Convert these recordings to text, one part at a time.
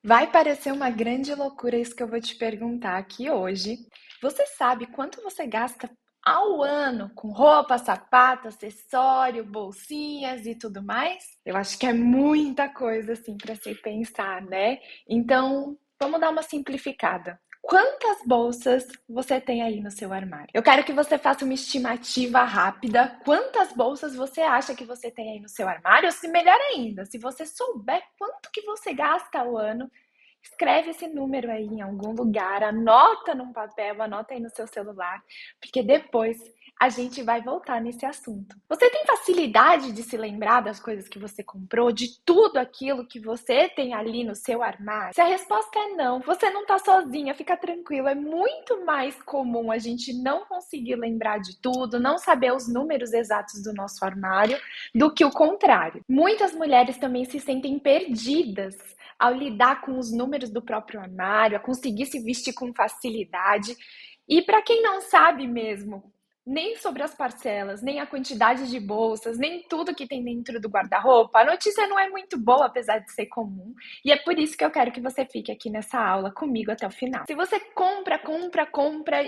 Vai parecer uma grande loucura isso que eu vou te perguntar aqui hoje. Você sabe quanto você gasta ao ano com roupa, sapato, acessório, bolsinhas e tudo mais? Eu acho que é muita coisa assim para se pensar, né? Então, vamos dar uma simplificada. Quantas bolsas você tem aí no seu armário? Eu quero que você faça uma estimativa rápida. Quantas bolsas você acha que você tem aí no seu armário? Ou se melhor ainda, se você souber quanto que você gasta ao ano, escreve esse número aí em algum lugar, anota num papel, anota aí no seu celular, porque depois a gente vai voltar nesse assunto. Você tem facilidade de se lembrar das coisas que você comprou, de tudo aquilo que você tem ali no seu armário? Se a resposta é não, você não está sozinha, fica tranquilo. É muito mais comum a gente não conseguir lembrar de tudo, não saber os números exatos do nosso armário, do que o contrário. Muitas mulheres também se sentem perdidas ao lidar com os números do próprio armário, a conseguir se vestir com facilidade. E para quem não sabe mesmo, nem sobre as parcelas, nem a quantidade de bolsas, nem tudo que tem dentro do guarda-roupa, a notícia não é muito boa, apesar de ser comum. E é por isso que eu quero que você fique aqui nessa aula comigo até o final. Se você compra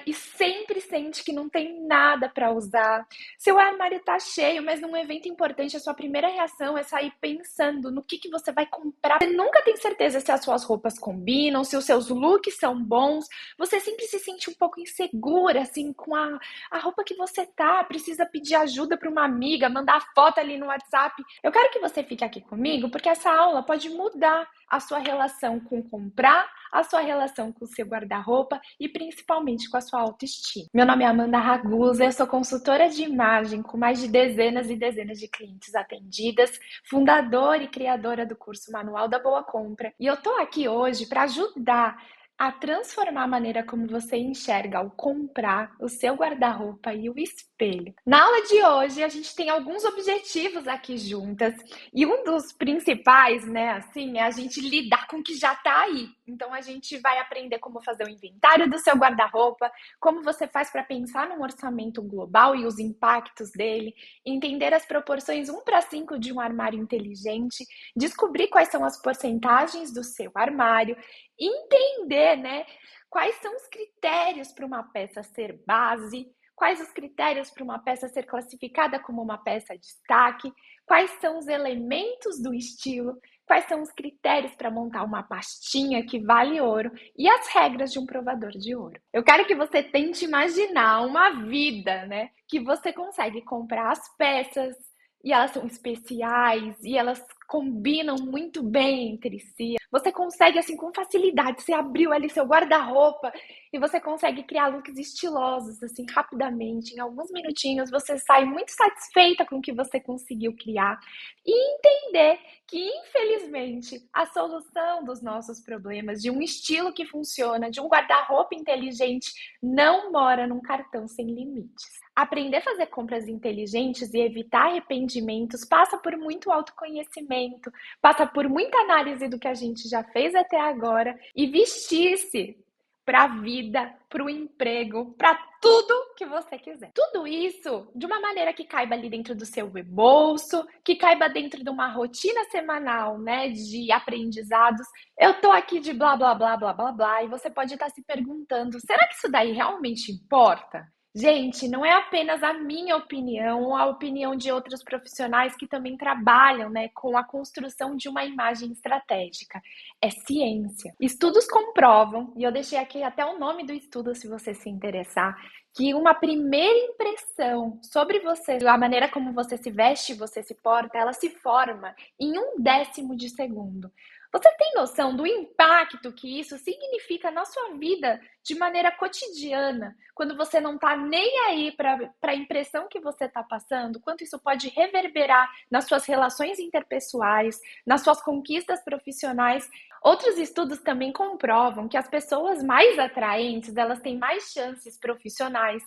e sempre sente que não tem nada para usar, seu armário está cheio, mas num evento importante, a sua primeira reação é sair pensando no que você vai comprar. Você nunca tem certeza se as suas roupas combinam, se os seus looks são bons. Você sempre se sente um pouco insegura, assim, com a roupa que você tá. Precisa pedir ajuda para uma amiga, mandar foto ali no WhatsApp. Eu quero que você fique aqui comigo, porque essa aula pode mudar a sua relação com comprar, a sua relação com o seu guarda-roupa e principalmente com a sua autoestima. Meu nome é Amanda Ragusa, eu sou consultora de imagem com mais de dezenas e dezenas de clientes atendidas, fundadora e criadora do curso Manual da Boa Compra. E eu tô aqui hoje para ajudar a transformar a maneira como você enxerga o comprar, o seu guarda-roupa e o espelho. Na aula de hoje, a gente tem alguns objetivos aqui juntas, e um dos principais, né, assim, é a gente lidar com o que já tá aí. Então, a gente vai aprender como fazer o inventário do seu guarda-roupa, como você faz para pensar num orçamento global e os impactos dele, entender as proporções 1:5 de um armário inteligente, descobrir quais são as porcentagens do seu armário, entender, né, quais são os critérios para uma peça ser base, quais os critérios para uma peça ser classificada como uma peça destaque, quais são os elementos do estilo, quais são os critérios para montar uma pastinha que vale ouro e as regras de um provador de ouro. Eu quero que você tente imaginar uma vida, né, que você consegue comprar as peças e elas são especiais e elas combinam muito bem entre si. Você consegue, assim, com facilidade, você abriu ali seu guarda-roupa e você consegue criar looks estilosos, assim, rapidamente. Em alguns minutinhos, você sai muito satisfeita com o que você conseguiu criar. E entender que, infelizmente, a solução dos nossos problemas, de um estilo que funciona, de um guarda-roupa inteligente, não mora num cartão sem limites. Aprender a fazer compras inteligentes e evitar arrependimentos passa por muito autoconhecimento, passa por muita análise do que a gente já fez até agora e vestir-se para a vida, para o emprego, para tudo que você quiser. Tudo isso de uma maneira que caiba ali dentro do seu bolso, que caiba dentro de uma rotina semanal, né, de aprendizados. Eu tô aqui de blá blá blá blá blá blá e você pode estar se perguntando: será que isso daí realmente importa? Gente, não é apenas a minha opinião ou a opinião de outros profissionais que também trabalham, né, com a construção de uma imagem estratégica. É ciência. Estudos comprovam, e eu deixei aqui até o nome do estudo se você se interessar, que uma primeira impressão sobre você, a maneira como você se veste, você se porta, ela se forma em 1/10 de segundo. Você tem noção do impacto que isso significa na sua vida de maneira cotidiana, quando você não está nem aí para a impressão que você está passando, quanto isso pode reverberar nas suas relações interpessoais, nas suas conquistas profissionais? Outros estudos também comprovam que as pessoas mais atraentes, elas têm mais chances profissionais,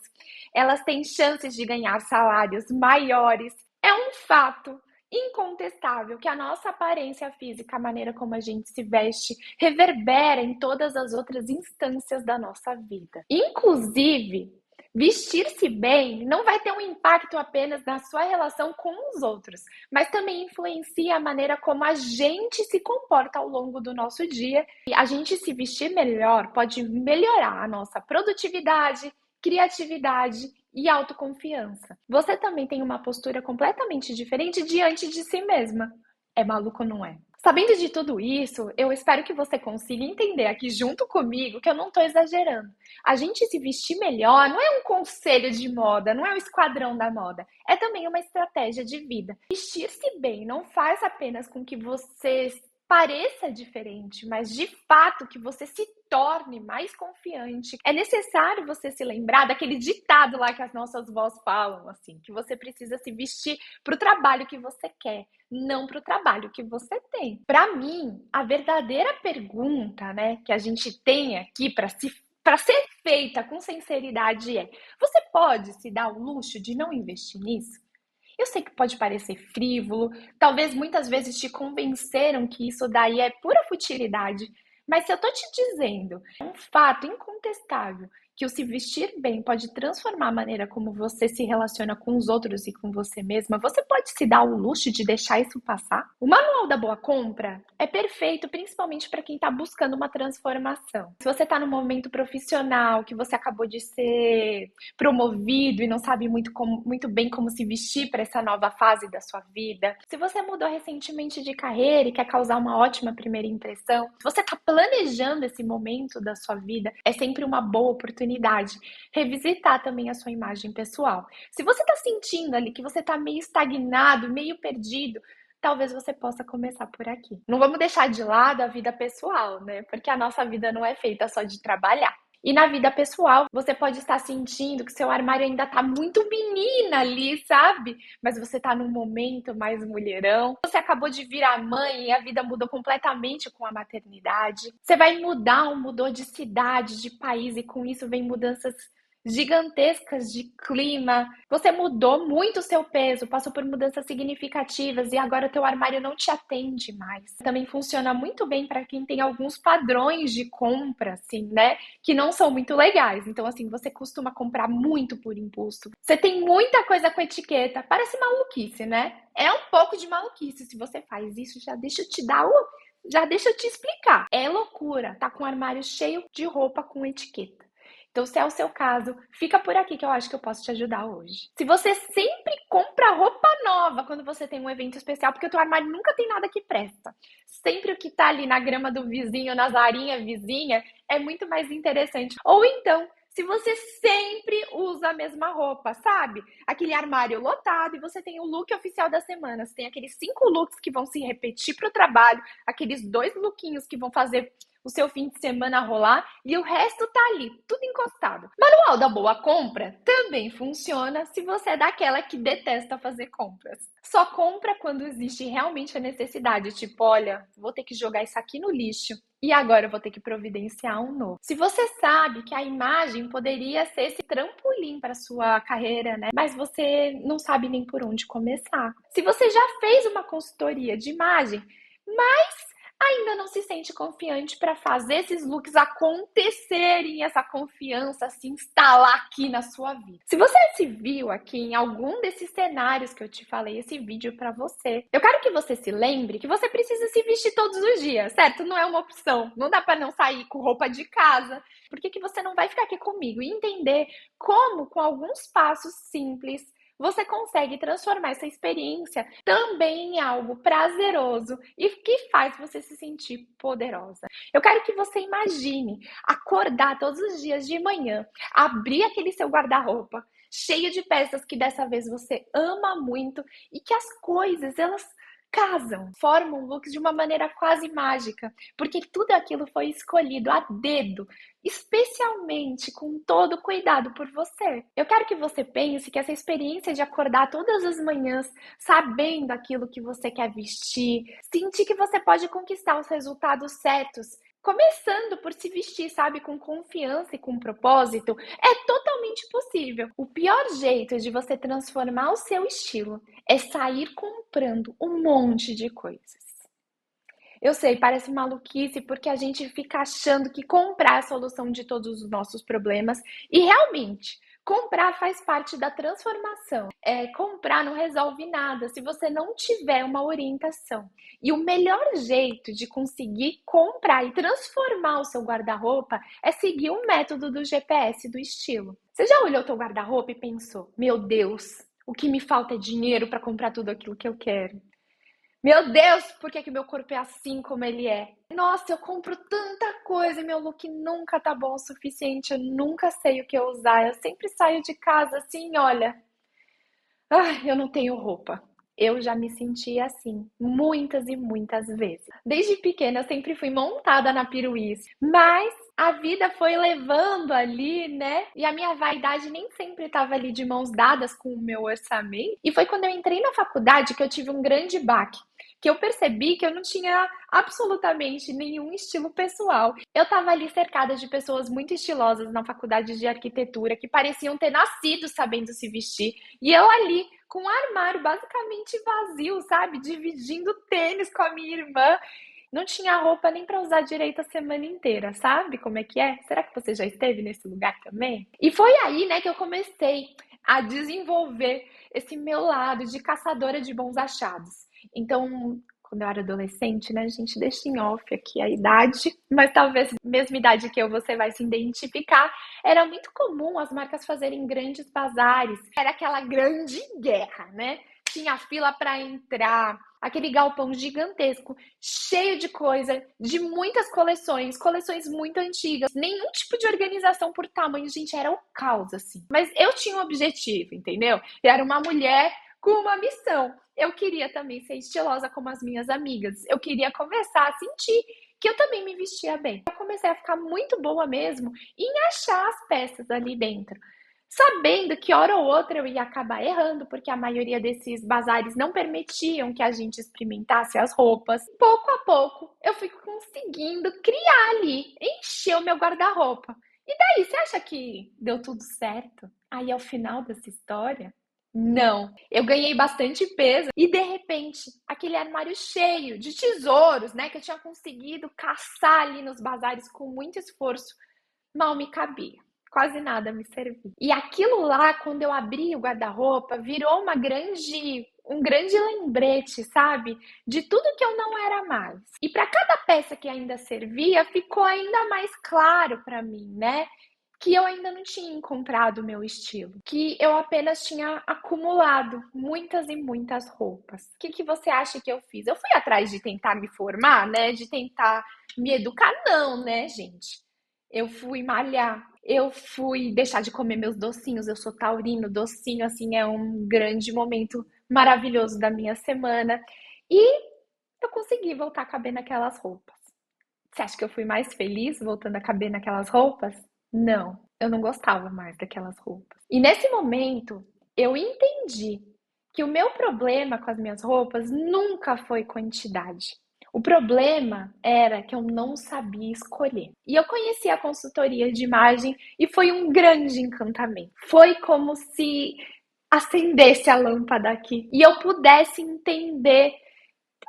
elas têm chances de ganhar salários maiores. É um fato incontestável que a nossa aparência física, a maneira como a gente se veste, reverbera em todas as outras instâncias da nossa vida. Inclusive, Vestir-se bem não vai ter um impacto apenas na sua relação com os outros, mas também influencia a maneira como a gente se comporta ao longo do nosso dia. E a gente se vestir melhor pode melhorar a nossa produtividade, criatividade e autoconfiança. Você também tem uma postura completamente diferente diante de si mesma. É maluco, não é? Sabendo de tudo isso, eu espero que você consiga entender aqui junto comigo que eu não estou exagerando. A gente se vestir melhor não é um conselho de moda, não é o esquadrão da moda. É também uma estratégia de vida. Vestir-se bem não faz apenas com que você pareça diferente, mas de fato que você se torne mais confiante. É necessário você se lembrar daquele ditado lá que as nossas vós falam, assim, que você precisa se vestir para o trabalho que você quer, não para o trabalho que você tem. Para mim, a verdadeira pergunta, né, que a gente tem aqui para ser feita com sinceridade é: você pode se dar o luxo de não investir nisso? Eu sei que pode parecer frívolo, talvez muitas vezes te convenceram que isso daí é pura futilidade, mas se eu tô te dizendo, é um fato incontestável que o se vestir bem pode transformar a maneira como você se relaciona com os outros e com você mesma, você pode se dar o luxo de deixar isso passar? O manual da boa compra é perfeito, principalmente para quem está buscando uma transformação. Se você está no momento profissional, que você acabou de ser promovido e não sabe muito bem como se vestir para essa nova fase da sua vida. Se você mudou recentemente de carreira e quer causar uma ótima primeira impressão, se você está planejando esse momento da sua vida, é sempre uma boa oportunidade revisitar também a sua imagem pessoal. Se você está sentindo ali que você está meio estagnado, meio perdido, talvez você possa começar por aqui. Não vamos deixar de lado a vida pessoal, né? Porque a nossa vida não é feita só de trabalhar. E na vida pessoal, você pode estar sentindo que seu armário ainda tá muito menina ali, sabe? Mas você tá num momento mais mulherão. Você acabou de virar mãe e a vida mudou completamente com a maternidade. Você vai mudar, mudou de cidade, de país, e com isso vem mudanças gigantescas de clima. Você mudou muito o seu peso, passou por mudanças significativas e agora o teu armário não te atende mais. Também funciona muito bem para quem tem alguns padrões de compra, assim, né? Que não são muito legais. Então, assim, você costuma comprar muito por impulso. Você tem muita coisa com etiqueta. Parece maluquice, né? É um pouco de maluquice. Se você faz isso, já deixa eu te dar o. Já deixa eu te explicar. É loucura. Tá com o armário cheio de roupa com etiqueta. Então, se é o seu caso, fica por aqui que eu acho que eu posso te ajudar hoje. Se você sempre compra roupa nova quando você tem um evento especial, porque o teu armário nunca tem nada que presta. Sempre o que tá ali na grama do vizinho, na zarinha vizinha, é muito mais interessante. Ou então, se você sempre usa a mesma roupa, sabe? Aquele armário lotado e você tem o look oficial da semana. Você tem aqueles 5 looks que vão se repetir para o trabalho, aqueles 2 lookinhos que vão fazer o seu fim de semana rolar e o resto tá ali, tudo encostado. Manual da boa compra também funciona se você é daquela que detesta fazer compras. Só compra quando existe realmente a necessidade, tipo, olha, vou ter que jogar isso aqui no lixo e agora eu vou ter que providenciar um novo. Se você sabe que a imagem poderia ser esse trampolim para sua carreira, né? Mas você não sabe nem por onde começar. Se você já fez uma consultoria de imagem, mas ainda não se sente confiante para fazer esses looks acontecerem, essa confiança se instalar aqui na sua vida. Se você se viu aqui em algum desses cenários que eu te falei, esse vídeo para você, eu quero que você se lembre que você precisa se vestir todos os dias, certo? Não é uma opção. Não dá para não sair com roupa de casa. Por que você não vai ficar aqui comigo e entender como, com alguns passos simples, você consegue transformar essa experiência também em algo prazeroso e que faz você se sentir poderosa. Eu quero que você imagine acordar todos os dias de manhã, abrir aquele seu guarda-roupa cheio de peças que dessa vez você ama muito e que as coisas, elas casam, formam looks de uma maneira quase mágica, porque tudo aquilo foi escolhido a dedo, especialmente com todo cuidado por você. Eu quero que você pense que essa experiência de acordar todas as manhãs sabendo aquilo que você quer vestir, sentir que você pode conquistar os resultados certos, começando por se vestir, sabe, com confiança e com propósito, é totalmente possível. O pior jeito de você transformar o seu estilo é sair comprando um monte de coisas. Eu sei, parece maluquice porque a gente fica achando que comprar é a solução de todos os nossos problemas e realmente Comprar faz parte da transformação. Comprar não resolve nada se você não tiver uma orientação. E o melhor jeito de conseguir comprar e transformar o seu guarda-roupa é seguir o método do GPS do estilo. Você já olhou teu guarda-roupa e pensou: meu Deus, o que me falta é dinheiro para comprar tudo aquilo que eu quero? Meu Deus, por que que meu corpo é assim como ele é? Nossa, eu compro tanta coisa e meu look nunca tá bom o suficiente, eu nunca sei o que eu usar. Eu sempre saio de casa assim, olha, eu não tenho roupa. Eu já me senti assim muitas e muitas vezes. Desde pequena eu sempre fui montada na piruíce, mas a vida foi levando ali, né? E a minha vaidade nem sempre estava ali de mãos dadas com o meu orçamento. E foi quando eu entrei na faculdade que eu tive um grande baque, que eu percebi que eu não tinha absolutamente nenhum estilo pessoal. Eu estava ali cercada de pessoas muito estilosas na faculdade de arquitetura que pareciam ter nascido sabendo se vestir. E eu ali com um armário basicamente vazio, sabe? Dividindo tênis com a minha irmã. Não tinha roupa nem para usar direito a semana inteira, sabe como é que é? Será que você já esteve nesse lugar também? E foi aí, né, que eu comecei a desenvolver esse meu lado de caçadora de bons achados. Então, quando eu era adolescente, né, a gente deixa em off aqui a idade, mas talvez mesma idade que eu você vai se identificar. Era muito comum as marcas fazerem grandes bazares. Era aquela grande guerra, né? Tinha fila para entrar, aquele galpão gigantesco, cheio de coisa, de muitas coleções, coleções muito antigas, nenhum tipo de organização por tamanho, gente, era o caos, assim. Mas eu tinha um objetivo, entendeu? Eu era uma mulher com uma missão. Eu queria também ser estilosa como as minhas amigas. Eu queria começar a sentir que eu também me vestia bem. Eu comecei a ficar muito boa mesmo em achar as peças ali dentro. Sabendo que hora ou outra eu ia acabar errando, porque a maioria desses bazares não permitiam que a gente experimentasse as roupas. Pouco a pouco eu fui conseguindo criar ali, encher o meu guarda-roupa. E daí, você acha que deu tudo certo? Aí ao final dessa história, não. Eu ganhei bastante peso e de repente, aquele armário cheio de tesouros, né, que eu tinha conseguido caçar ali nos bazares com muito esforço, mal me cabia. Quase nada me servia. E aquilo lá, quando eu abri o guarda-roupa, virou um grande lembrete, sabe? De tudo que eu não era mais. E para cada peça que ainda servia, ficou ainda mais claro para mim, né? Que eu ainda não tinha encontrado o meu estilo, que eu apenas tinha acumulado muitas e muitas roupas. O que você acha que eu fiz? Eu fui atrás de tentar me formar, né? De tentar me educar, não, né, gente? Eu fui malhar, eu fui deixar de comer meus docinhos. Eu sou taurino, docinho assim é um grande momento maravilhoso da minha semana. E eu consegui voltar a caber naquelas roupas. Você acha que eu fui mais feliz voltando a caber naquelas roupas? Não, eu não gostava mais daquelas roupas. E nesse momento, eu entendi que o meu problema com as minhas roupas nunca foi quantidade. O problema era que eu não sabia escolher. E eu conheci a consultoria de imagem e foi um grande encantamento. Foi como se acendesse a lâmpada aqui e eu pudesse entender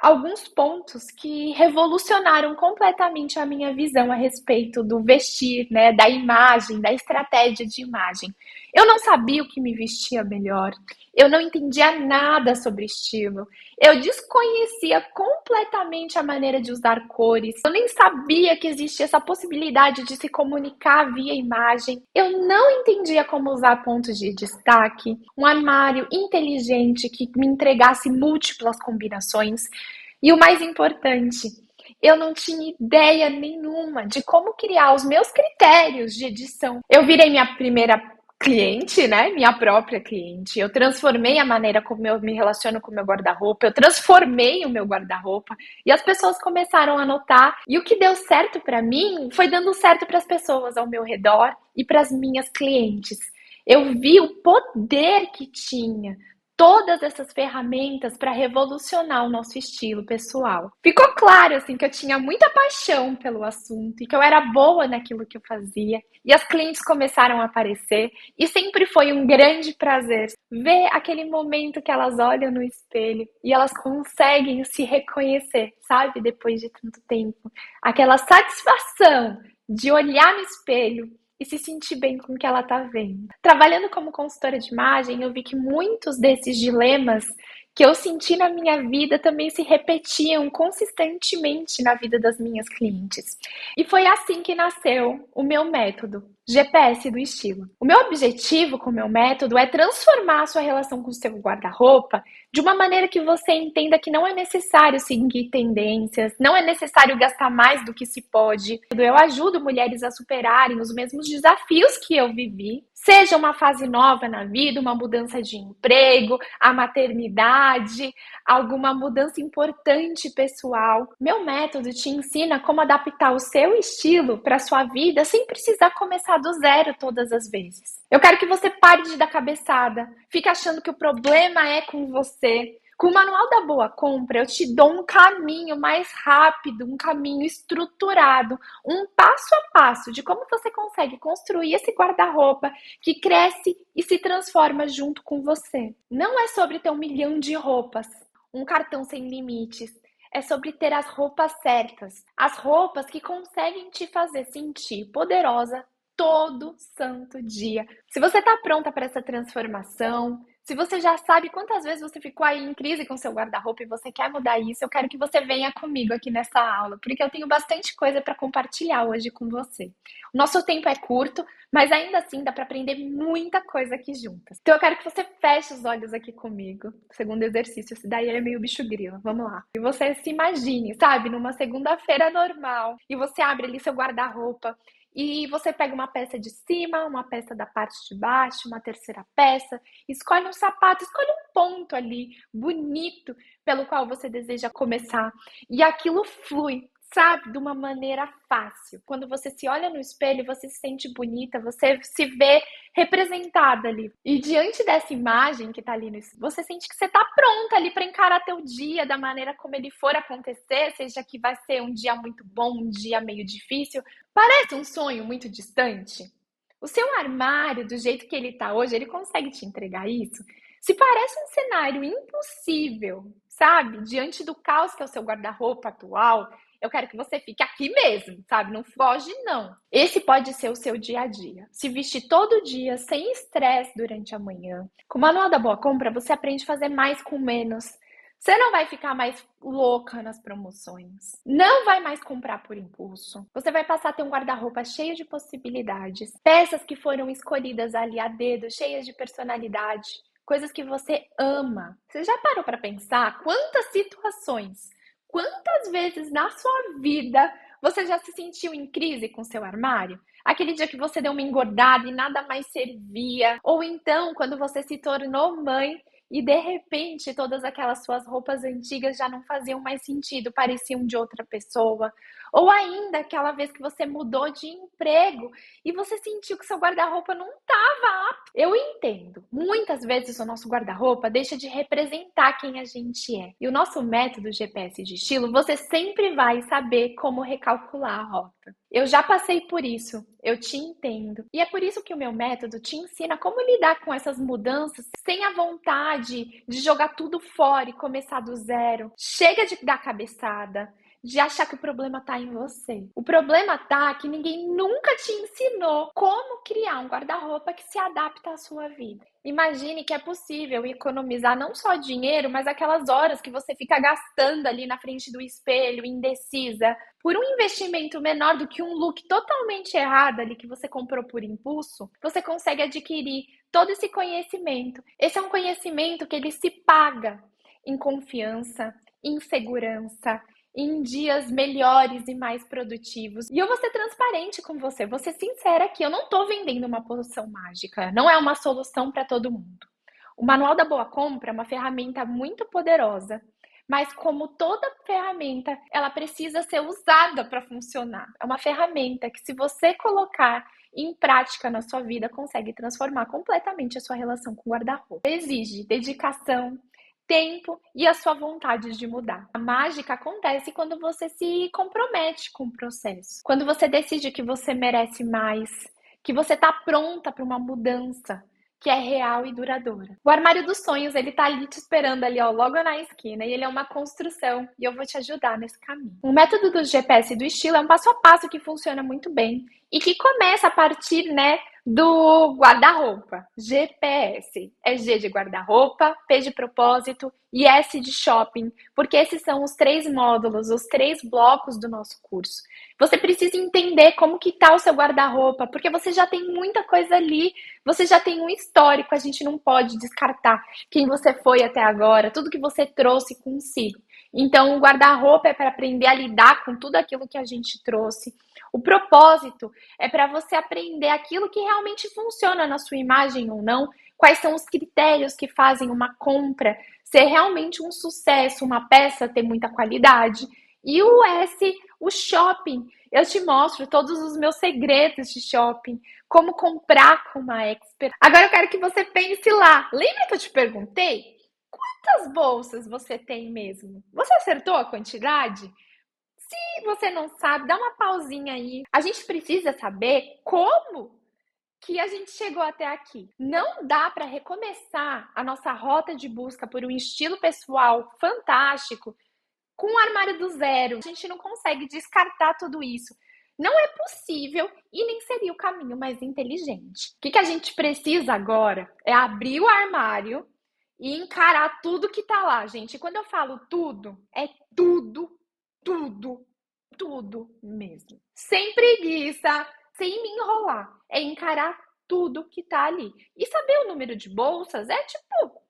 alguns pontos que revolucionaram completamente a minha visão a respeito do vestir, né, da imagem, da estratégia de imagem. Eu não sabia o que me vestia melhor, eu não entendia nada sobre estilo, eu desconhecia completamente a maneira de usar cores, eu nem sabia que existia essa possibilidade de se comunicar via imagem, eu não entendia como usar pontos de destaque, um armário inteligente que me entregasse múltiplas combinações. E o mais importante, eu não tinha ideia nenhuma de como criar os meus critérios de edição. Eu virei minha primeira cliente, né? Minha própria cliente. Eu transformei a maneira como eu me relaciono com o meu guarda-roupa, eu transformei o meu guarda-roupa e as pessoas começaram a notar. E o que deu certo para mim foi dando certo para as pessoas ao meu redor e para as minhas clientes. Eu vi o poder que tinha todas essas ferramentas para revolucionar o nosso estilo pessoal. Ficou claro assim que eu tinha muita paixão pelo assunto e que eu era boa naquilo que eu fazia. E as clientes começaram a aparecer e sempre foi um grande prazer ver aquele momento que elas olham no espelho e elas conseguem se reconhecer, sabe? Depois de tanto tempo, aquela satisfação de olhar no espelho e se sentir bem com o que ela está vendo. Trabalhando como consultora de imagem, eu vi que muitos desses dilemas que eu senti na minha vida também se repetiam consistentemente na vida das minhas clientes. E foi assim que nasceu o meu método, GPS do estilo. O meu objetivo com o meu método é transformar a sua relação com o seu guarda-roupa de uma maneira que você entenda que não é necessário seguir tendências, não é necessário gastar mais do que se pode. Eu ajudo mulheres a superarem os mesmos desafios que eu vivi, seja uma fase nova na vida, uma mudança de emprego, a maternidade, alguma mudança importante pessoal. Meu método te ensina como adaptar o seu estilo para a sua vida sem precisar começar do zero todas as vezes. Eu quero que você pare de dar cabeçada, fique achando que o problema é com você. Com o Manual da Boa Compra, eu te dou um caminho mais rápido, um caminho estruturado, um passo a passo de como você consegue construir esse guarda-roupa que cresce e se transforma junto com você. Não é sobre ter 1 milhão de roupas, um cartão sem limites. É sobre ter as roupas certas, as roupas que conseguem te fazer sentir poderosa todo santo dia. Se você está pronta para essa transformação, se você já sabe quantas vezes você ficou aí em crise com seu guarda-roupa e você quer mudar isso, eu quero que você venha comigo aqui nessa aula, porque eu tenho bastante coisa para compartilhar hoje com você. O nosso tempo é curto, mas ainda assim dá para aprender muita coisa aqui juntas. Então eu quero que você feche os olhos aqui comigo. Segundo exercício, esse daí é meio bicho grilo. Vamos lá. E você se imagine, sabe, numa segunda-feira normal, e você abre ali seu guarda-roupa e você pega uma peça de cima, uma peça da parte de baixo, uma terceira peça, escolhe um sapato, escolhe um ponto ali bonito pelo qual você deseja começar. E aquilo flui, sabe? De uma maneira fácil. Quando você se olha no espelho, você se sente bonita, você se vê representada ali. E diante dessa imagem que tá ali no espelho, você sente que você tá pronta ali para encarar teu dia da maneira como ele for acontecer, seja que vai ser um dia muito bom, um dia meio difícil. Parece um sonho muito distante? O seu armário, do jeito que ele tá hoje, ele consegue te entregar isso? Se parece um cenário impossível, sabe? Diante do caos que é o seu guarda-roupa atual, eu quero que você fique aqui mesmo, sabe? Não foge, não. Esse pode ser o seu dia a dia. Se vestir todo dia, sem estresse durante a manhã. Com o Manual da Boa Compra, você aprende a fazer mais com menos. Você não vai ficar mais louca nas promoções. Não vai mais comprar por impulso. Você vai passar a ter um guarda-roupa cheio de possibilidades. Peças que foram escolhidas ali a dedo, cheias de personalidade. Coisas que você ama. Você já parou para pensar quantas situações, quantas vezes na sua vida você já se sentiu em crise com seu armário? Aquele dia que você deu uma engordada e nada mais servia. Ou então, quando você se tornou mãe e de repente todas aquelas suas roupas antigas já não faziam mais sentido, pareciam de outra pessoa. Ou ainda aquela vez que você mudou de emprego e você sentiu que seu guarda-roupa não estava apto. Eu entendo. Muitas vezes o nosso guarda-roupa deixa de representar quem a gente é. E o nosso método GPS de estilo, você sempre vai saber como recalcular a rota. Eu já passei por isso, eu te entendo. E é por isso que o meu método te ensina como lidar com essas mudanças sem a vontade de jogar tudo fora e começar do zero. Chega de dar cabeçada, de achar que o problema tá em você. O problema tá que ninguém nunca te ensinou como criar um guarda-roupa que se adapta à sua vida. Imagine que é possível economizar não só dinheiro, mas aquelas horas que você fica gastando ali na frente do espelho, indecisa, por um investimento menor do que um look totalmente errado ali que você comprou por impulso, você consegue adquirir todo esse conhecimento. Esse é um conhecimento que ele se paga em confiança, em segurança, em dias melhores e mais produtivos. E eu vou ser transparente com você, vou ser sincera aqui, eu não tô vendendo uma poção mágica, não é uma solução para todo mundo. O Manual da Boa Compra é uma ferramenta muito poderosa, mas como toda ferramenta, ela precisa ser usada para funcionar. É uma ferramenta que, se você colocar em prática na sua vida, consegue transformar completamente a sua relação com o guarda-roupa. Exige dedicação, tempo e a sua vontade de mudar. A mágica acontece quando você se compromete com o processo. Quando você decide que você merece mais, que você está pronta para uma mudança, que é real e duradoura. O armário dos sonhos, ele tá ali te esperando ali, ó, logo na esquina, e ele é uma construção, e eu vou te ajudar nesse caminho. O método do GPS e do estilo é um passo a passo que funciona muito bem e que começa a partir, né, do guarda-roupa. GPS. É G de guarda-roupa, P de propósito e S de shopping, porque esses são os 3 módulos, os 3 blocos do nosso curso. Você precisa entender como que tá o seu guarda-roupa, porque você já tem muita coisa ali, você já tem um histórico, a gente não pode descartar quem você foi até agora, tudo que você trouxe consigo. Então, o guarda-roupa é para aprender a lidar com tudo aquilo que a gente trouxe. O propósito é para você aprender aquilo que realmente funciona na sua imagem ou não, quais são os critérios que fazem uma compra ser realmente um sucesso, uma peça ter muita qualidade. E o S, o shopping. Eu te mostro todos os meus segredos de shopping, como comprar com uma expert. Agora eu quero que você pense lá. Lembra que eu te perguntei? Quantas bolsas você tem mesmo? Você acertou a quantidade? Se você não sabe, dá uma pausinha aí. A gente precisa saber como que a gente chegou até aqui. Não dá para recomeçar a nossa rota de busca por um estilo pessoal fantástico com o armário do zero. A gente não consegue descartar tudo isso. Não é possível e nem seria o caminho mais inteligente. O que a gente precisa agora é abrir o armário e encarar tudo que tá lá, gente. E quando eu falo tudo, é tudo, tudo, tudo mesmo. Sem preguiça, sem me enrolar. É encarar tudo que tá ali. E saber o número de bolsas é tipo,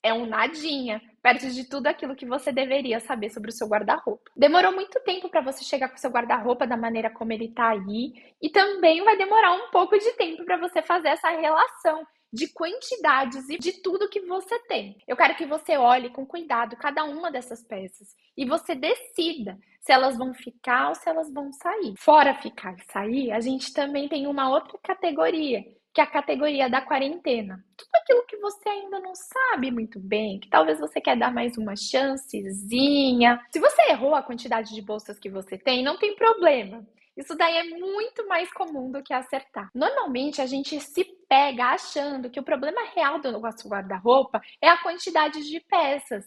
é um nadinha, perto de tudo aquilo que você deveria saber sobre o seu guarda-roupa. Demorou muito tempo para você chegar com o seu guarda-roupa da maneira como ele tá aí, e também vai demorar um pouco de tempo para você fazer essa relação de quantidades e de tudo que você tem. Eu quero que você olhe com cuidado cada uma dessas peças e você decida se elas vão ficar ou se elas vão sair. Fora ficar e sair, a gente também tem uma outra categoria, que é a categoria da quarentena. Tudo aquilo que você ainda não sabe muito bem, que talvez você quer dar mais uma chancezinha. Se você errou a quantidade de bolsas que você tem, não tem problema. Isso daí é muito mais comum do que acertar. Normalmente a gente se pega achando que o problema real do nosso guarda-roupa é a quantidade de peças,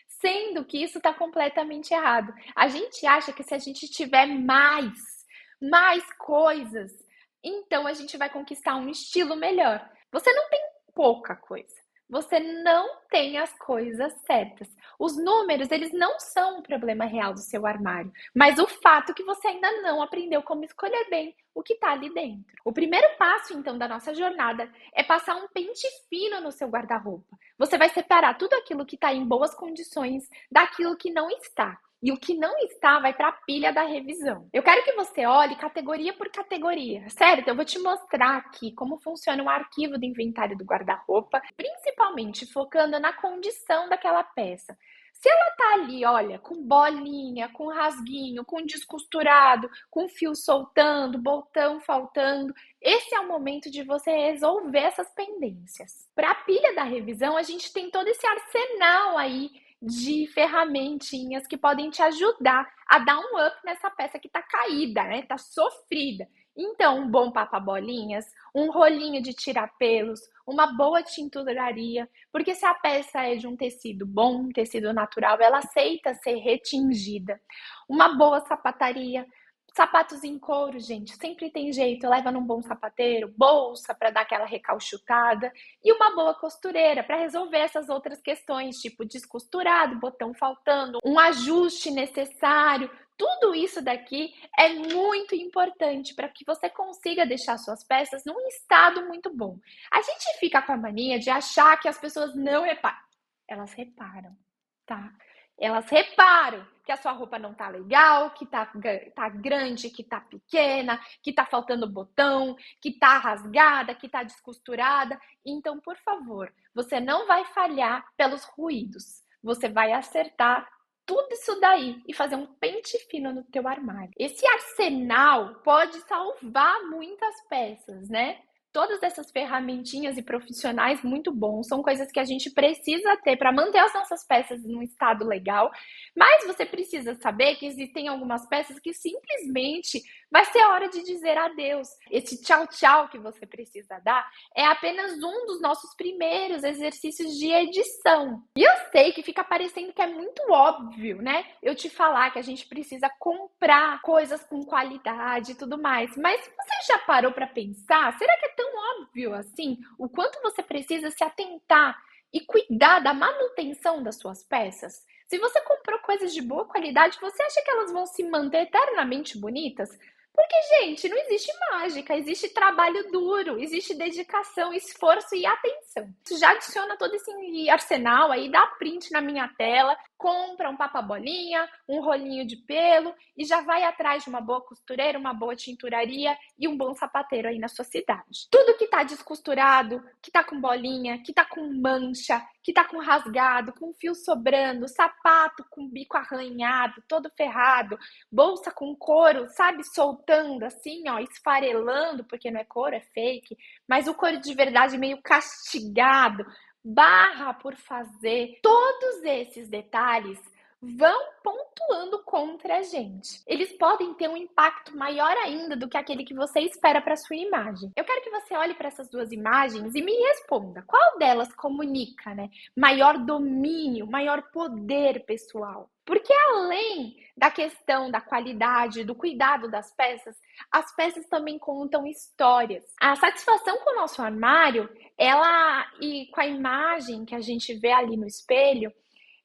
sendo que isso está completamente errado. A gente acha que se a gente tiver mais coisas, então a gente vai conquistar um estilo melhor. Você não tem pouca coisa. Você não tem as coisas certas. Os números, eles não são o problema real do seu armário, mas o fato que você ainda não aprendeu como escolher bem o que está ali dentro. O primeiro passo, então, da nossa jornada é passar um pente fino no seu guarda-roupa. Você vai separar tudo aquilo que está em boas condições daquilo que não está. E o que não está vai para a pilha da revisão. Eu quero que você olhe categoria por categoria, certo? Eu vou te mostrar aqui como funciona o arquivo do inventário do guarda-roupa, principalmente focando na condição daquela peça. Se ela tá ali, olha, com bolinha, com rasguinho, com descosturado, com fio soltando, botão faltando, esse é o momento de você resolver essas pendências. Para a pilha da revisão, a gente tem todo esse arsenal aí de ferramentinhas que podem te ajudar a dar um up nessa peça que tá caída, né? Tá sofrida. Então, um bom papa-bolinhas, um rolinho de tirar-pelos, uma boa tinturaria, porque se a peça é de um tecido bom, um tecido natural, ela aceita ser retingida. Uma boa sapataria, sapatos em couro, gente, sempre tem jeito, leva num bom sapateiro, bolsa para dar aquela recalchutada e uma boa costureira para resolver essas outras questões, tipo descosturado, botão faltando, um ajuste necessário. Tudo isso daqui é muito importante para que você consiga deixar suas peças num estado muito bom. A gente fica com a mania de achar que as pessoas não reparam. Elas reparam, tá? Elas reparam que a sua roupa não tá legal, que tá grande, que tá pequena, que tá faltando botão, que tá rasgada, que tá descosturada. Então, por favor, você não vai falhar pelos ruídos. Você vai acertar tudo isso daí e fazer um pente fino no teu armário. Esse arsenal pode salvar muitas peças, né? Todas essas ferramentinhas e profissionais muito bons, são coisas que a gente precisa ter para manter as nossas peças num estado legal, mas você precisa saber que existem algumas peças que simplesmente vai ser hora de dizer adeus. Esse tchau, tchau que você precisa dar é apenas um dos nossos primeiros exercícios de edição. E eu sei que fica parecendo que é muito óbvio, né? Eu te falar que a gente precisa comprar coisas com qualidade e tudo mais, mas você já parou para pensar? Será que é tão óbvio assim o quanto você precisa se atentar e cuidar da manutenção das suas peças? Se você comprou coisas de boa qualidade, você acha que elas vão se manter eternamente bonitas? Porque, gente, não existe mágica, existe trabalho duro, existe dedicação, esforço e atenção. Isso já adiciona todo esse arsenal aí, dá print na minha tela, compra um papa-bolinha, um rolinho de pelo e já vai atrás de uma boa costureira, uma boa tinturaria e um bom sapateiro aí na sua cidade. Tudo que tá descosturado, que tá com bolinha, que tá com mancha, que tá com rasgado, com fio sobrando, sapato com bico arranhado, todo ferrado, bolsa com couro, sabe, soltando assim, ó, esfarelando, porque não é couro, é fake, mas o couro de verdade meio castigado, barra por fazer. Todos esses detalhes vão pontuando contra a gente. Eles podem ter um impacto maior ainda do que aquele que você espera para sua imagem. Eu quero que você olhe para essas duas imagens e me responda, qual delas comunica, né, maior domínio, maior poder pessoal? Porque além da questão da qualidade, do cuidado das peças, as peças também contam histórias. A satisfação com o nosso armário, ela e com a imagem que a gente vê ali no espelho,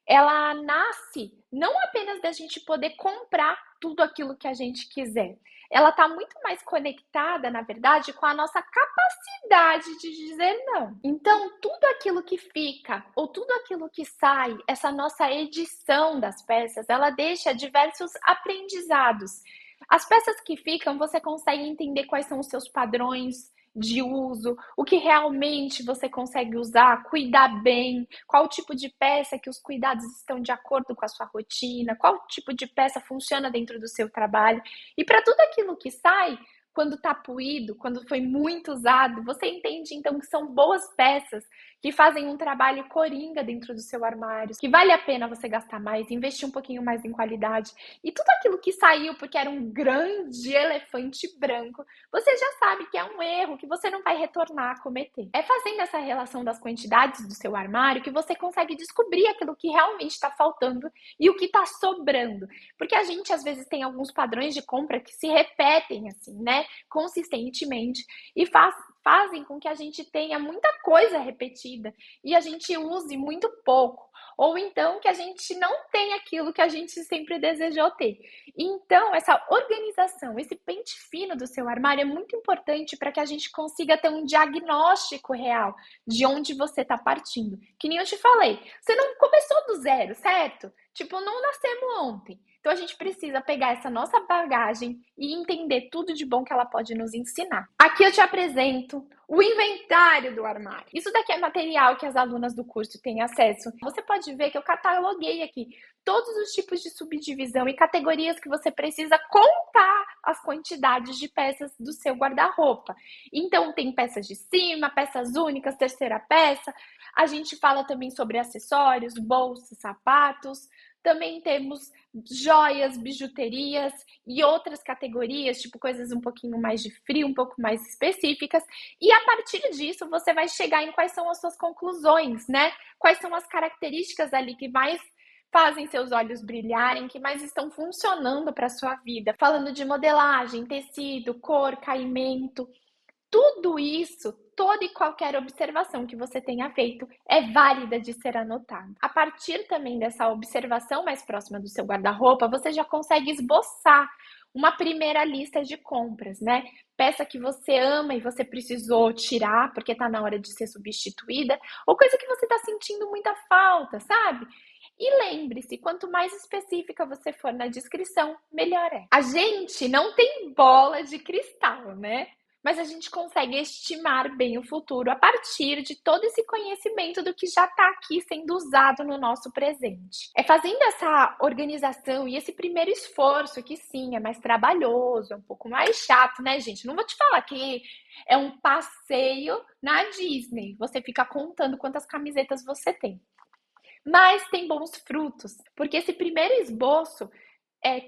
ela nasce não apenas da gente poder comprar tudo aquilo que a gente quiser. Ela está muito mais conectada, na verdade, com a nossa capacidade de dizer não. Então, tudo aquilo que fica ou tudo aquilo que sai, essa nossa edição das peças, ela deixa diversos aprendizados. As peças que ficam, você consegue entender quais são os seus padrões de uso, o que realmente você consegue usar, cuidar bem, qual tipo de peça que os cuidados estão de acordo com a sua rotina, qual tipo de peça funciona dentro do seu trabalho. E para tudo aquilo que sai, quando está puído, quando foi muito usado, você entende então que são boas peças que fazem um trabalho coringa dentro do seu armário, que vale a pena você gastar mais, investir um pouquinho mais em qualidade. E tudo aquilo que saiu porque era um grande elefante branco, você já sabe que é um erro que você não vai retornar a cometer. É fazendo essa relação das quantidades do seu armário que você consegue descobrir aquilo que realmente está faltando e o que está sobrando. Porque a gente, às vezes, tem alguns padrões de compra que se repetem, assim, né, consistentemente e fazem com que a gente tenha muita coisa repetida e a gente use muito pouco, ou então que a gente não tenha aquilo que a gente sempre desejou ter. Então, essa organização, esse pente fino do seu armário é muito importante para que a gente consiga ter um diagnóstico real de onde você está partindo. Que nem eu te falei, você não começou do zero, certo? Tipo, não nascemos ontem. Então, a gente precisa pegar essa nossa bagagem e entender tudo de bom que ela pode nos ensinar. Aqui eu te apresento o inventário do armário. Isso daqui é material que as alunas do curso têm acesso. Você pode ver que eu cataloguei aqui todos os tipos de subdivisão e categorias que você precisa contar as quantidades de peças do seu guarda-roupa. Então, tem peças de cima, peças únicas, terceira peça. A gente fala também sobre acessórios, bolsas, sapatos. Também temos joias, bijuterias e outras categorias, tipo coisas um pouquinho mais de frio, um pouco mais específicas. E a partir disso, você vai chegar em quais são as suas conclusões, né? Quais são as características ali que mais fazem seus olhos brilharem, que mais estão funcionando para a sua vida. Falando de modelagem, tecido, cor, caimento. Tudo isso, toda e qualquer observação que você tenha feito é válida de ser anotada. A partir também dessa observação mais próxima do seu guarda-roupa, você já consegue esboçar uma primeira lista de compras, né? Peça que você ama e você precisou tirar porque está na hora de ser substituída, ou coisa que você está sentindo muita falta, sabe? E lembre-se, quanto mais específica você for na descrição, melhor é. A gente não tem bola de cristal, né? mas a gente consegue estimar bem o futuro a partir de todo esse conhecimento do que já está aqui sendo usado no nosso presente. É fazendo essa organização e esse primeiro esforço, que sim, é mais trabalhoso, é um pouco mais chato, né, gente? Não vou te falar que é um passeio na Disney. Você fica contando quantas camisetas você tem. Mas tem bons frutos, porque esse primeiro esboço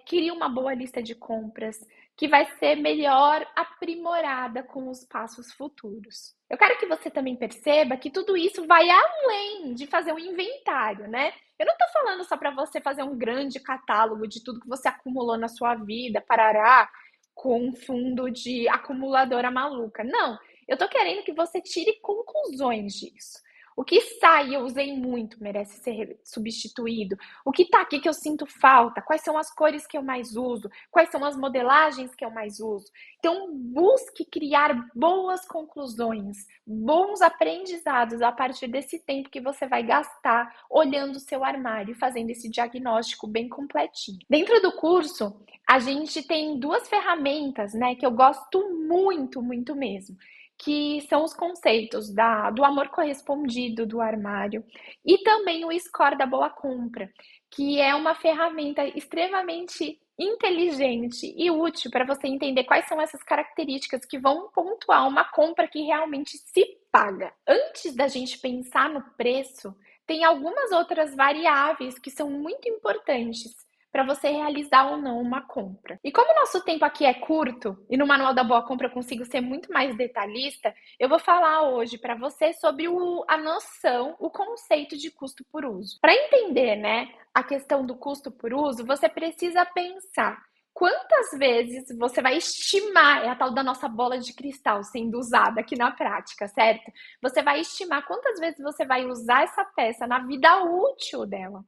cria uma boa lista de compras que vai ser melhor aprimorada com os passos futuros. Eu quero que você também perceba que tudo isso vai além de fazer um inventário, né? Eu não estou falando só para você fazer um grande catálogo de tudo que você acumulou na sua vida, parará, com um fundo de acumuladora maluca. Não, eu estou querendo que você tire conclusões disso. O que sai eu usei muito merece ser substituído. O que tá aqui que eu sinto falta? Quais são as cores que eu mais uso? Quais são as modelagens que eu mais uso? Então, busque criar boas conclusões, bons aprendizados a partir desse tempo que você vai gastar olhando o seu armário e fazendo esse diagnóstico bem completinho. Dentro do curso, a gente tem duas ferramentas, né, que eu gosto muito, muito mesmo, que são os conceitos do amor correspondido do armário e também o score da boa compra, que é uma ferramenta extremamente inteligente e útil para você entender quais são essas características que vão pontuar uma compra que realmente se paga. Antes da gente pensar no preço, tem algumas outras variáveis que são muito importantes para você realizar ou não uma compra. E como o nosso tempo aqui é curto e no Manual da Boa Compra eu consigo ser muito mais detalhista, eu vou falar hoje para você sobre a noção, o conceito de custo por uso. Para entender, né, a questão do custo por uso, você precisa pensar quantas vezes você vai estimar, é a tal da nossa bola de cristal sendo usada aqui na prática, certo? Você vai estimar quantas vezes você vai usar essa peça na vida útil dela,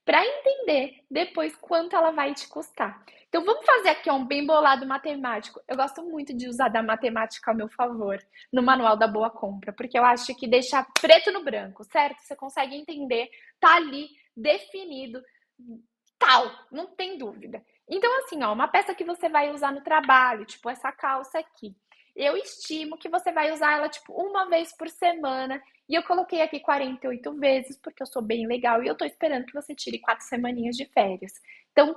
para entender depois quanto ela vai te custar. Então vamos fazer aqui um bem bolado matemático. Eu gosto muito de usar da matemática ao meu favor no Manual da Boa Compra, porque eu acho que deixa preto no branco, certo? Você consegue entender, tá ali definido, tal, não tem dúvida. Então assim, ó, uma peça que você vai usar no trabalho, tipo essa calça aqui. Eu estimo que você vai usar ela tipo uma vez por semana. E eu coloquei aqui 48 vezes, porque eu sou bem legal e eu tô esperando que você tire 4 semaninhas de férias. Então,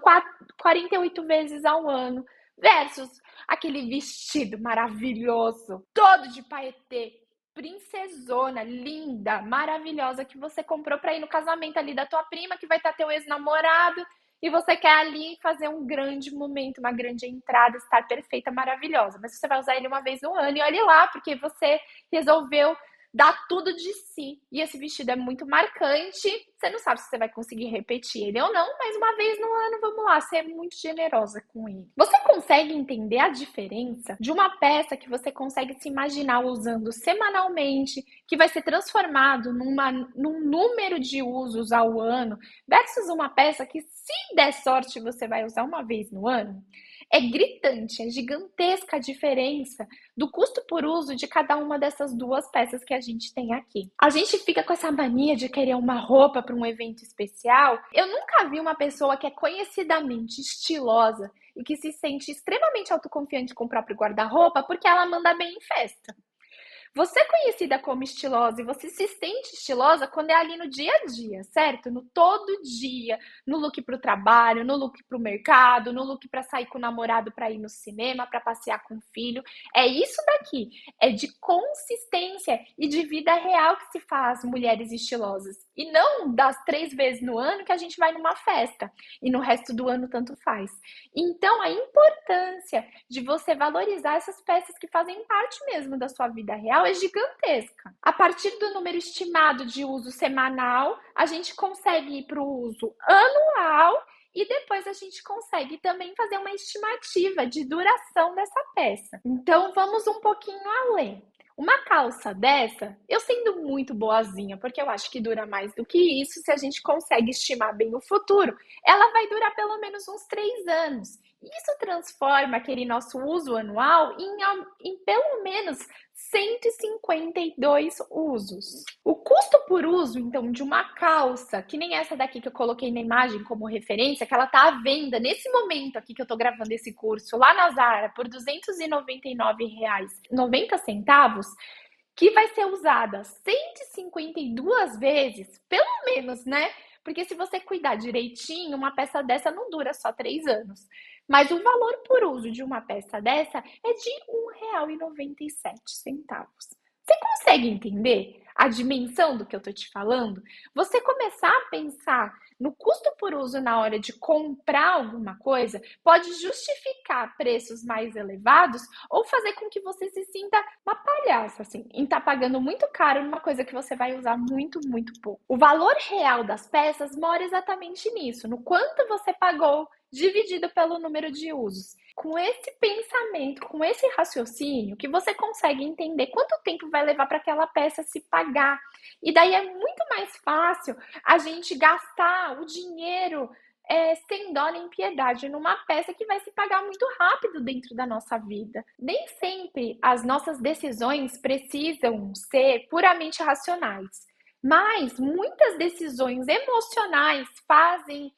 48 vezes ao ano, versus aquele vestido maravilhoso, todo de paetê, princesona, linda, maravilhosa, que você comprou para ir no casamento ali da tua prima, que vai estar teu ex-namorado, e você quer ali fazer um grande momento, uma grande entrada, estar perfeita, maravilhosa. Mas você vai usar ele uma vez no ano e olhe lá, porque você resolveu dá tudo de si. E esse vestido é muito marcante. Você não sabe se você vai conseguir repetir ele ou não, mas uma vez no ano, vamos lá, ser muito generosa com ele. Você consegue entender a diferença de uma peça que você consegue se imaginar usando semanalmente, que vai ser transformado num número de usos ao ano, versus uma peça que, se der sorte, você vai usar uma vez no ano? É gritante, é gigantesca a diferença do custo por uso de cada uma dessas duas peças que a gente tem aqui. A gente fica com essa mania de querer uma roupa para um evento especial. Eu nunca vi uma pessoa que é conhecidamente estilosa e que se sente extremamente autoconfiante com o próprio guarda-roupa porque ela manda bem em festa. Você é conhecida como estilosa e você se sente estilosa quando é ali no dia a dia, certo? No todo dia, no look para o trabalho, no look para o mercado, no look para sair com o namorado para ir no cinema, para passear com o filho. É isso daqui, é de consistência e de vida real que se faz mulheres estilosas. E não das 3 vezes no ano que a gente vai numa festa e no resto do ano tanto faz. Então, a importância de você valorizar essas peças que fazem parte mesmo da sua vida real é gigantesca. A partir do número estimado de uso semanal, a gente consegue ir para o uso anual e depois a gente consegue também fazer uma estimativa de duração dessa peça. Então, vamos um pouquinho além. Uma calça dessa, eu sendo muito boazinha, porque eu acho que dura mais do que isso, se a gente consegue estimar bem o futuro, ela vai durar pelo menos uns 3 anos. Isso transforma aquele nosso uso anual em pelo menos 152 usos. O custo por uso, então, de uma calça, que nem essa daqui que eu coloquei na imagem como referência, que ela tá à venda nesse momento aqui que eu tô gravando esse curso, lá na Zara, por R$ 299,90, que vai ser usada 152 vezes, pelo menos, né? Porque se você cuidar direitinho, uma peça dessa não dura só 3 anos. Mas o valor por uso de uma peça dessa é de R$ 1,97. Você consegue entender a dimensão do que eu estou te falando? Você começar a pensar no custo por uso na hora de comprar alguma coisa pode justificar preços mais elevados ou fazer com que você se sinta uma palhaça, assim, em estar pagando muito caro numa coisa que você vai usar muito, muito pouco. O valor real das peças mora exatamente nisso, no quanto você pagou dividido pelo número de usos. Com esse pensamento, com esse raciocínio, que você consegue entender quanto tempo vai levar para aquela peça se pagar. E daí é muito mais fácil a gente gastar o dinheiro sem dó nem piedade numa peça que vai se pagar muito rápido dentro da nossa vida. Nem sempre as nossas decisões precisam ser puramente racionais, mas muitas decisões emocionais fazem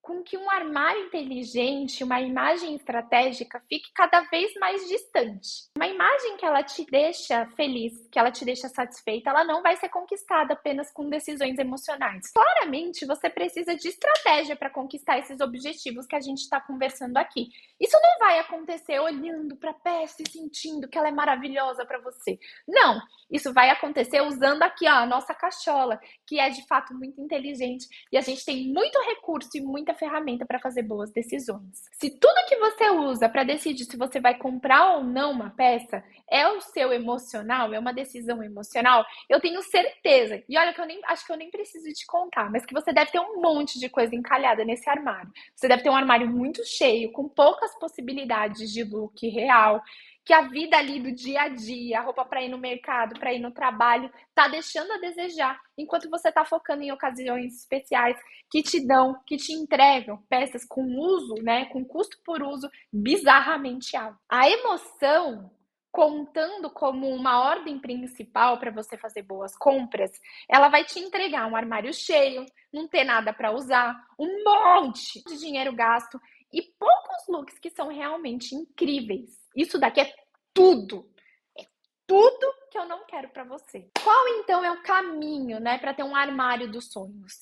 com que um armário inteligente, uma imagem estratégica fique cada vez mais distante. Uma imagem que ela te deixa feliz, que ela te deixa satisfeita, ela não vai ser conquistada apenas com decisões emocionais. Claramente, você precisa de estratégia para conquistar esses objetivos que a gente está conversando aqui. Isso não vai acontecer olhando para a peça e sentindo que ela é maravilhosa para você. Não, isso vai acontecer usando aqui ó, a nossa cachola, que é de fato muito inteligente e a gente tem muito recurso e muita ferramenta para fazer boas decisões. Se tudo que você usa para decidir se você vai comprar ou não uma peça é o seu emocional, é uma decisão emocional, eu tenho certeza, e olha que eu nem acho que eu nem preciso te contar, mas que você deve ter um monte de coisa encalhada nesse armário. Você deve ter um armário muito cheio, com poucas possibilidades de look real, que a vida ali do dia a dia, a roupa para ir no mercado, para ir no trabalho, tá deixando a desejar, enquanto você tá focando em ocasiões especiais que te dão, que te entregam peças com uso, né, com custo por uso bizarramente alto. A emoção, contando como uma ordem principal para você fazer boas compras, ela vai te entregar um armário cheio, não ter nada para usar, um monte de dinheiro gasto e poucos looks que são realmente incríveis. Isso daqui é tudo. É tudo que eu não quero para você. Qual então é o caminho, né, para ter um armário dos sonhos?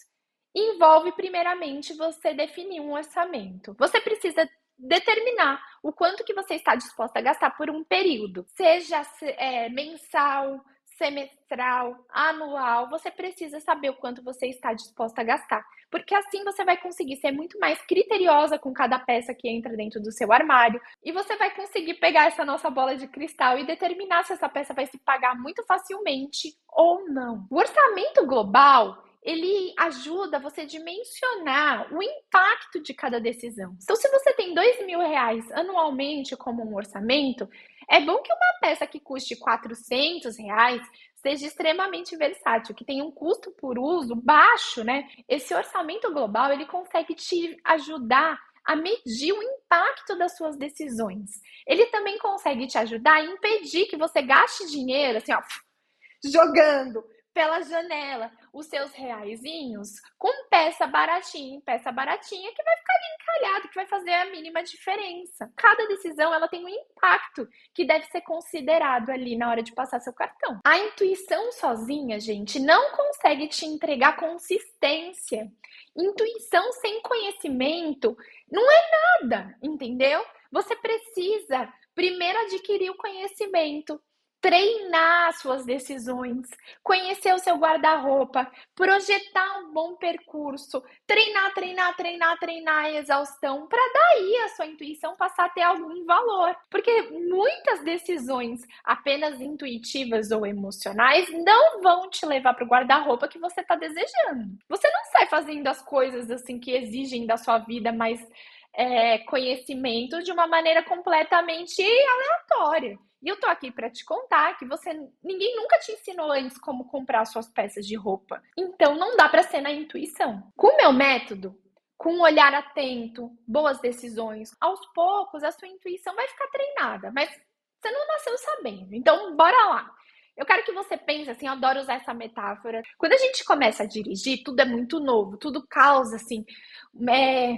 Envolve primeiramente você definir um orçamento. Você precisa determinar o quanto que você está disposta a gastar por um período, seja mensal, semestral, anual, você precisa saber o quanto você está disposta a gastar, porque assim você vai conseguir ser muito mais criteriosa com cada peça que entra dentro do seu armário e você vai conseguir pegar essa nossa bola de cristal e determinar se essa peça vai se pagar muito facilmente ou não. O orçamento global ele ajuda você a dimensionar o impacto de cada decisão. Então, se você tem R$ 2.000 anualmente como um orçamento, é bom que uma peça que custe R$ 400 seja extremamente versátil, que tenha um custo por uso baixo, né? Esse orçamento global, ele consegue te ajudar a medir o impacto das suas decisões. Ele também consegue te ajudar a impedir que você gaste dinheiro, assim, ó, jogando pela janela os seus reaisinhos com peça baratinha que vai ficar ali encalhado, que vai fazer a mínima diferença. Cada decisão ela tem um impacto que deve ser considerado ali na hora de passar seu cartão. A intuição sozinha, gente, não consegue te entregar consistência. Intuição sem conhecimento não é nada, entendeu? Você precisa primeiro adquirir o conhecimento, treinar suas decisões, conhecer o seu guarda-roupa, projetar um bom percurso, treinar a exaustão, para daí a sua intuição passar a ter algum valor. Porque muitas decisões apenas intuitivas ou emocionais não vão te levar para o guarda-roupa que você está desejando. Você não sai fazendo as coisas assim que exigem da sua vida mais conhecimento de uma maneira completamente aleatória. E eu tô aqui para te contar que ninguém nunca te ensinou antes como comprar suas peças de roupa. Então não dá para ser na intuição. Com o meu método, com um olhar atento, boas decisões. Aos poucos, a sua intuição vai ficar treinada, mas você não nasceu sabendo. Então, bora lá. Eu quero que você pense assim, eu adoro usar essa metáfora. Quando a gente começa a dirigir, tudo é muito novo, tudo causa assim, é,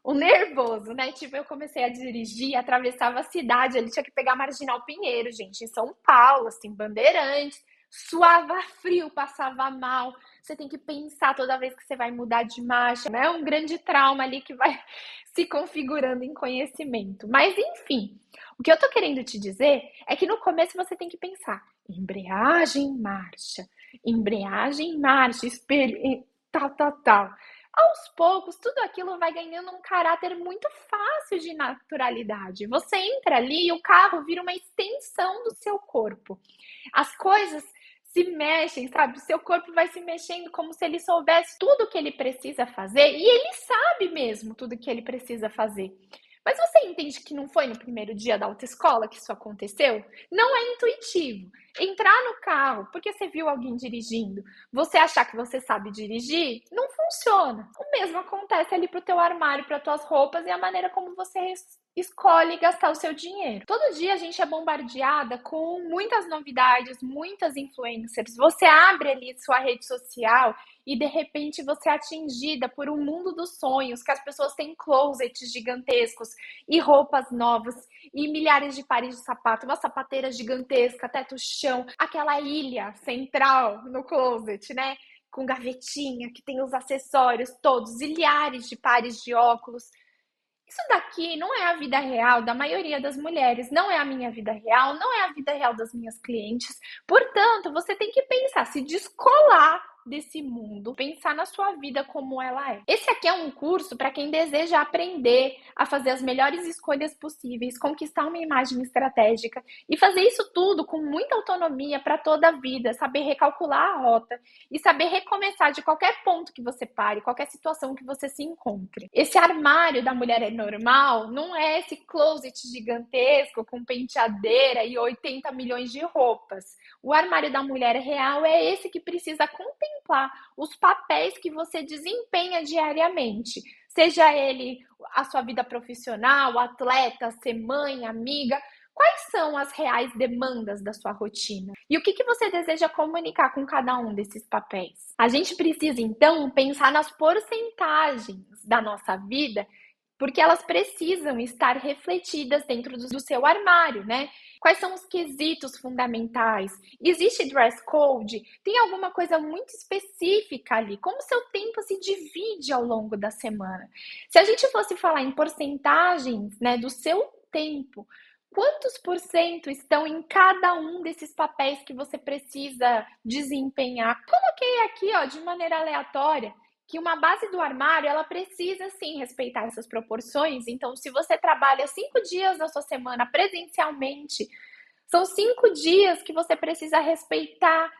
o nervoso, né? Tipo, eu comecei a dirigir, atravessava a cidade, ele tinha que pegar a Marginal Pinheiro, gente, em São Paulo, assim, Bandeirantes, suava frio, passava mal. Você tem que pensar toda vez que você vai mudar de marcha, né? Um grande trauma ali que vai se configurando em conhecimento. Mas, enfim, o que eu tô querendo te dizer é que no começo você tem que pensar embreagem, marcha, espelho, tal, tal, tal. Aos poucos, tudo aquilo vai ganhando um caráter muito fácil de naturalidade. Você entra ali e o carro vira uma extensão do seu corpo. As coisas se mexem, sabe? O seu corpo vai se mexendo como se ele soubesse tudo o que ele precisa fazer e ele sabe mesmo tudo o que ele precisa fazer. Mas você entende que não foi no primeiro dia da autoescola que isso aconteceu? Não é intuitivo. Entrar no carro porque você viu alguém dirigindo, você achar que você sabe dirigir, não funciona. O mesmo acontece ali pro teu armário, para tuas roupas e a maneira como você escolhe gastar o seu dinheiro. Todo dia a gente é bombardeada com muitas novidades, muitas influencers. Você abre ali sua rede social e de repente você é atingida por um mundo dos sonhos, que as pessoas têm closets gigantescos e roupas novas e milhares de pares de sapato, uma sapateira gigantesca, teto chão, aquela ilha central no closet, né? Com gavetinha, que tem os acessórios todos, milhares de pares de óculos. Isso daqui não é a vida real da maioria das mulheres, não é a minha vida real, não é a vida real das minhas clientes. Portanto, você tem que pensar, se descolar desse mundo, pensar na sua vida como ela é. Esse aqui é um curso para quem deseja aprender a fazer as melhores escolhas possíveis, conquistar uma imagem estratégica e fazer isso tudo com muita autonomia para toda a vida, saber recalcular a rota e saber recomeçar de qualquer ponto que você pare, qualquer situação que você se encontre. Esse armário da mulher é normal não é esse closet gigantesco com penteadeira e 80 milhões de roupas. O armário da mulher real é esse que precisa contemplar os papéis que você desempenha diariamente. Seja ele a sua vida profissional, atleta, ser mãe, amiga. Quais são as reais demandas da sua rotina? E o que você deseja comunicar com cada um desses papéis? A gente precisa, então, pensar nas porcentagens da nossa vida, porque elas precisam estar refletidas dentro do seu armário, né? Quais são os quesitos fundamentais? Existe dress code? Tem alguma coisa muito específica ali? Como o seu tempo se divide ao longo da semana? Se a gente fosse falar em porcentagens, né, do seu tempo, quantos por cento estão em cada um desses papéis que você precisa desempenhar? Coloquei aqui, ó, de maneira aleatória, que uma base do armário, ela precisa sim respeitar essas proporções. Então, se você trabalha 5 dias da sua semana presencialmente, são 5 dias que você precisa respeitar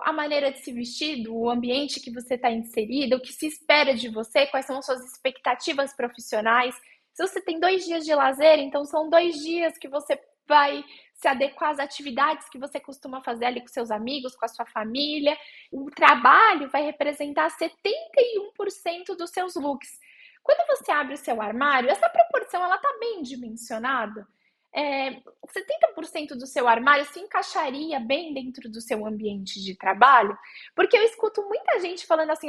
a maneira de se vestir, o ambiente que você está inserido, o que se espera de você, quais são as suas expectativas profissionais. Se você tem 2 dias de lazer, então são 2 dias que você vai se adequar às atividades que você costuma fazer ali com seus amigos, com a sua família. O trabalho vai representar 71% dos seus looks. Quando você abre o seu armário, essa proporção ela tá bem dimensionada. 70% do seu armário se encaixaria bem dentro do seu ambiente de trabalho, porque eu escuto muita gente falando assim: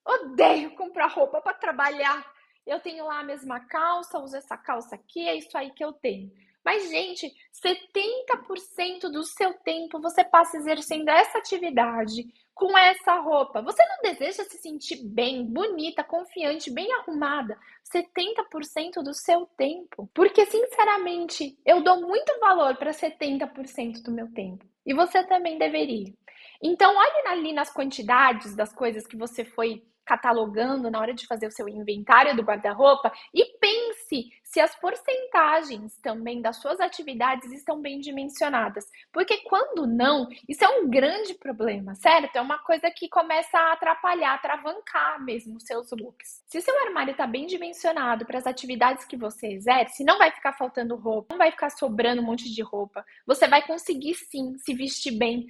odeio comprar roupa para trabalhar. Eu tenho lá a mesma calça, uso essa calça aqui, é isso aí que eu tenho. Mas, gente, 70% do seu tempo você passa exercendo essa atividade com essa roupa. Você não deseja se sentir bem, bonita, confiante, bem arrumada 70% do seu tempo? Porque, sinceramente, eu dou muito valor para 70% do meu tempo. E você também deveria. Então, olhe ali nas quantidades das coisas que você foi catalogando na hora de fazer o seu inventário do guarda-roupa e pense se as porcentagens também das suas atividades estão bem dimensionadas. Porque quando não, isso é um grande problema, certo? É uma coisa que começa a atrapalhar, atravancar mesmo os seus looks. Se o seu armário está bem dimensionado para as atividades que você exerce, não vai ficar faltando roupa, não vai ficar sobrando um monte de roupa. Você vai conseguir sim se vestir bem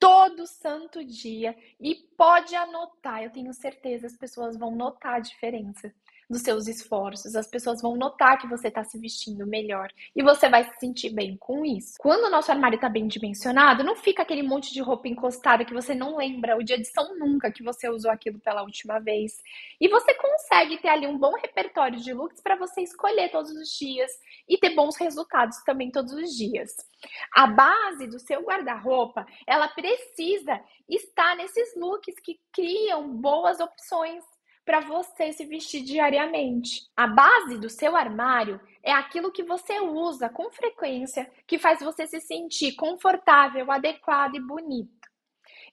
todo santo dia e pode anotar. Eu tenho certeza, as pessoas vão notar a diferença dos seus esforços, as pessoas vão notar que você está se vestindo melhor e você vai se sentir bem com isso. Quando o nosso armário está bem dimensionado, não fica aquele monte de roupa encostada que você não lembra o dia de São Nunca que você usou aquilo pela última vez. E você consegue ter ali um bom repertório de looks para você escolher todos os dias e ter bons resultados também todos os dias. A base do seu guarda-roupa, ela precisa estar nesses looks que criam boas opções para você se vestir diariamente. A base do seu armário é aquilo que você usa com frequência, que faz você se sentir confortável, adequado e bonito.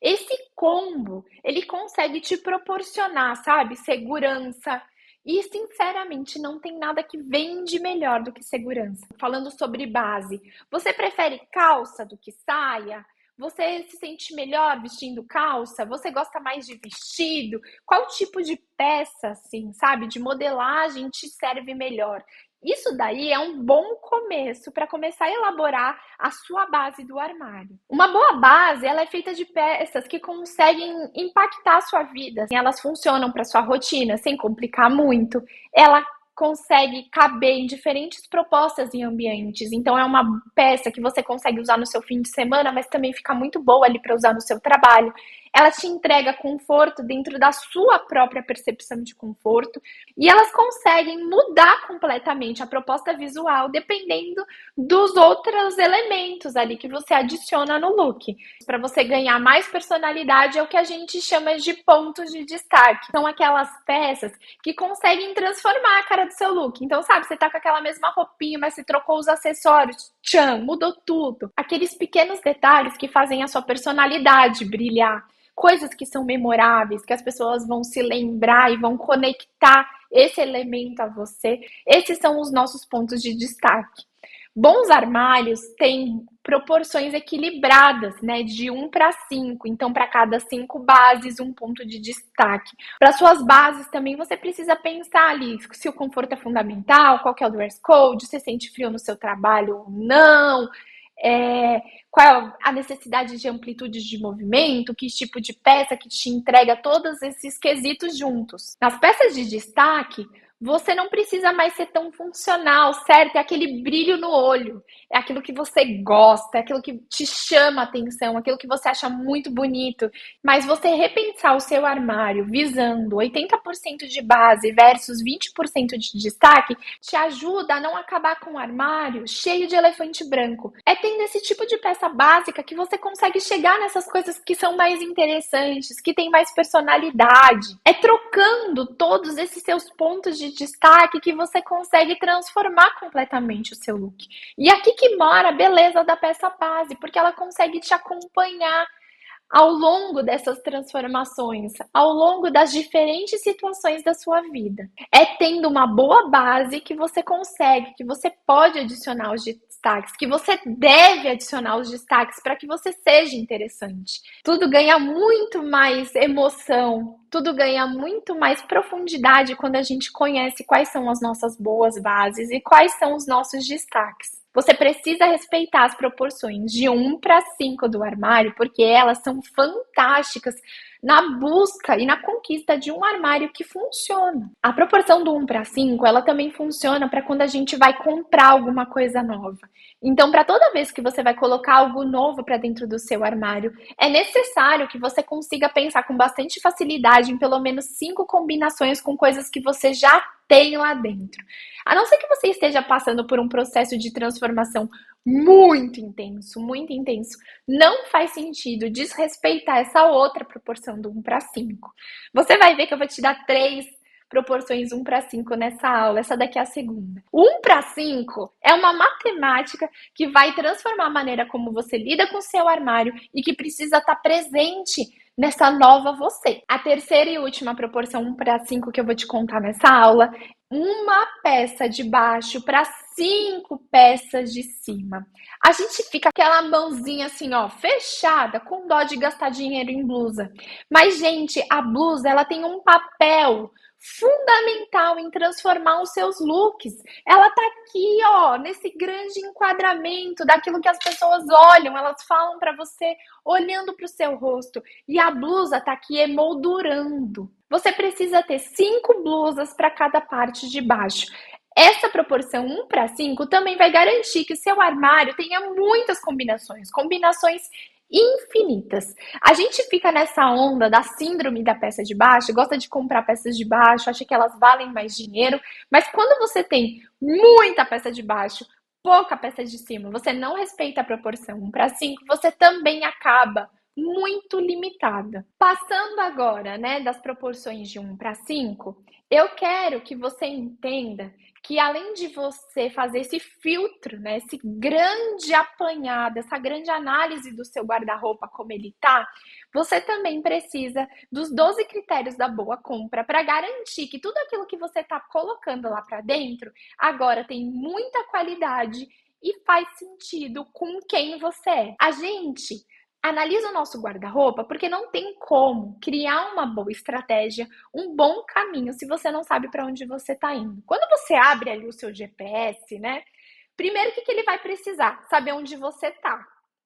Esse combo, ele consegue te proporcionar, sabe, segurança. E, sinceramente, não tem nada que vende melhor do que segurança. Falando sobre base, você prefere calça do que saia? Você se sente melhor vestindo calça? Você gosta mais de vestido? Qual tipo de peça, assim, sabe, de modelagem te serve melhor? Isso daí é um bom começo para começar a elaborar a sua base do armário. Uma boa base, ela é feita de peças que conseguem impactar a sua vida. Elas funcionam para sua rotina sem complicar muito. Ela consegue caber em diferentes propostas e ambientes. Então é uma peça que você consegue usar no seu fim de semana, mas também fica muito boa ali para usar no seu trabalho. Ela te entrega conforto dentro da sua própria percepção de conforto e elas conseguem mudar completamente a proposta visual dependendo dos outros elementos ali que você adiciona no look. Para você ganhar mais personalidade é o que a gente chama de pontos de destaque. São aquelas peças que conseguem transformar a cara do seu look. Então, sabe, você tá com aquela mesma roupinha, mas você trocou os acessórios. Tchan, mudou tudo. Aqueles pequenos detalhes que fazem a sua personalidade brilhar. Coisas que são memoráveis, que as pessoas vão se lembrar e vão conectar esse elemento a você. Esses são os nossos pontos de destaque. Bons armários têm proporções equilibradas, né? De 1 para 5. Então, para cada 5 bases, um ponto de destaque. Para suas bases também você precisa pensar ali se o conforto é fundamental, qual que é o dress code, se sente frio no seu trabalho ou não. Qual é a necessidade de amplitude de movimento, que tipo de peça que te entrega todos esses quesitos juntos. Nas peças de destaque, você não precisa mais ser tão funcional, certo? É aquele brilho no olho, é aquilo que você gosta, é aquilo que te chama a atenção, aquilo que você acha muito bonito. Mas você repensar o seu armário visando 80% de base versus 20% de destaque, te ajuda a não acabar com o armário cheio de elefante branco. É tendo esse tipo de peça básica que você consegue chegar nessas coisas que são mais interessantes, que têm mais personalidade. É trocando todos esses seus pontos de destaque que você consegue transformar completamente o seu look. E aqui que mora a beleza da peça base, porque ela consegue te acompanhar ao longo dessas transformações, ao longo das diferentes situações da sua vida. É tendo uma boa base que você consegue, que você pode adicionar os destaques, que você deve adicionar os destaques para que você seja interessante. Tudo ganha muito mais emoção, tudo ganha muito mais profundidade quando a gente conhece quais são as nossas boas bases e quais são os nossos destaques. Você precisa respeitar as proporções de 1 para 5 do armário, porque elas são fantásticas na busca e na conquista de um armário que funciona. A proporção do 1 para 5, ela também funciona para quando a gente vai comprar alguma coisa nova. Então, para toda vez que você vai colocar algo novo para dentro do seu armário, é necessário que você consiga pensar com bastante facilidade em pelo menos 5 combinações com coisas que você já tem lá dentro. A não ser que você esteja passando por um processo de transformação muito intenso, não faz sentido desrespeitar essa outra proporção do 1 para 5. Você vai ver que eu vou te dar 3 proporções 1 para 5 nessa aula, essa daqui é a segunda. 1 para 5 é uma matemática que vai transformar a maneira como você lida com o seu armário e que precisa estar presente nessa nova você. A terceira e última proporção 1 para 5 que eu vou te contar nessa aula, uma peça de baixo para 5 peças de cima. A gente fica aquela mãozinha assim, ó, fechada, com dó de gastar dinheiro em blusa. Mas, gente, a blusa, ela tem um papel fundamental em transformar os seus looks. Ela tá aqui, ó, nesse grande enquadramento daquilo que as pessoas olham, elas falam para você olhando para o seu rosto. E a blusa tá aqui emoldurando. Você precisa ter 5 blusas para cada parte de baixo. Essa proporção 1:5 também vai garantir que o seu armário tenha muitas combinações, combinações infinitas. A gente fica nessa onda da síndrome da peça de baixo, gosta de comprar peças de baixo, acha que elas valem mais dinheiro, mas quando você tem muita peça de baixo, pouca peça de cima, você não respeita a proporção 1:5, você também acaba muito limitada. Passando agora, né, das proporções de 1:5, eu quero que você entenda que além de você fazer esse filtro, né, esse grande apanhado, essa grande análise do seu guarda-roupa como ele tá, você também precisa dos 12 critérios da boa compra para garantir que tudo aquilo que você tá colocando lá para dentro agora tem muita qualidade e faz sentido com quem você é. A gente analisa o nosso guarda-roupa porque não tem como criar uma boa estratégia, um bom caminho se você não sabe para onde você está indo. Quando você abre ali o seu GPS, né? Primeiro, o que ele vai precisar? Saber onde você está.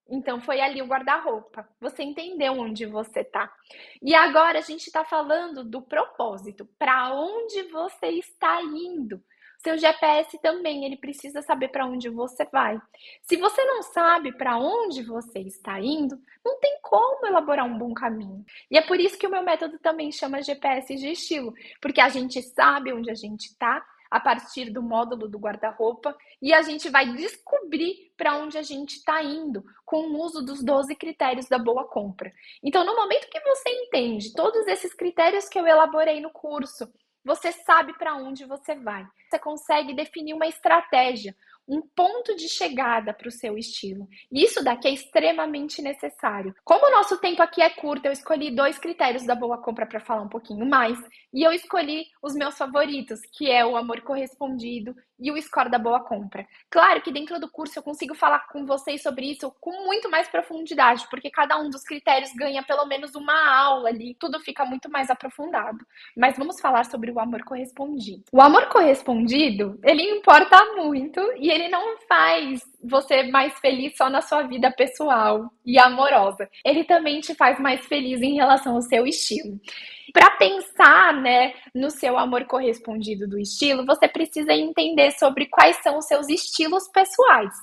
Então, foi ali o guarda-roupa. Você entendeu onde você está. E agora a gente está falando do propósito. Para onde você está indo? Seu GPS também, ele precisa saber para onde você vai. Se você não sabe para onde você está indo, não tem como elaborar um bom caminho. E é por isso que o meu método também chama GPS de estilo, porque a gente sabe onde a gente está a partir do módulo do guarda-roupa e a gente vai descobrir para onde a gente está indo com o uso dos 12 critérios da boa compra. Então, no momento que você entende todos esses critérios que eu elaborei no curso, você sabe para onde você vai. Você consegue definir uma estratégia, um ponto de chegada para o seu estilo. E isso daqui é extremamente necessário. Como o nosso tempo aqui é curto, eu escolhi 2 critérios da boa compra para falar um pouquinho mais. E eu escolhi os meus favoritos, que é o amor correspondido e o score da boa compra. Claro que dentro do curso eu consigo falar com vocês sobre isso com muito mais profundidade, porque cada um dos critérios ganha pelo menos uma aula ali, tudo fica muito mais aprofundado. Mas vamos falar sobre o amor correspondido. O amor correspondido, ele importa muito e ele não faz você mais feliz só na sua vida pessoal e amorosa. Ele também te faz mais feliz em relação ao seu estilo. Para pensar, né, no seu amor correspondido do estilo, você precisa entender sobre quais são os seus estilos pessoais.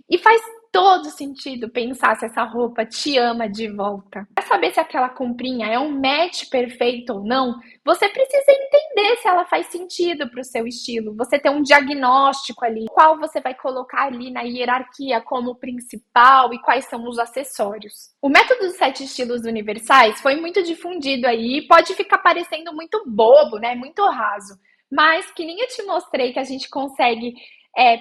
E faz todo sentido pensar se essa roupa te ama de volta. Para saber se aquela comprinha é um match perfeito ou não, você precisa entender se ela faz sentido para o seu estilo. Você tem um diagnóstico ali, qual você vai colocar ali na hierarquia como principal e quais são os acessórios. O método dos 7 estilos universais foi muito difundido aí e pode ficar parecendo muito bobo, né? Muito raso. Mas que nem eu te mostrei que a gente consegue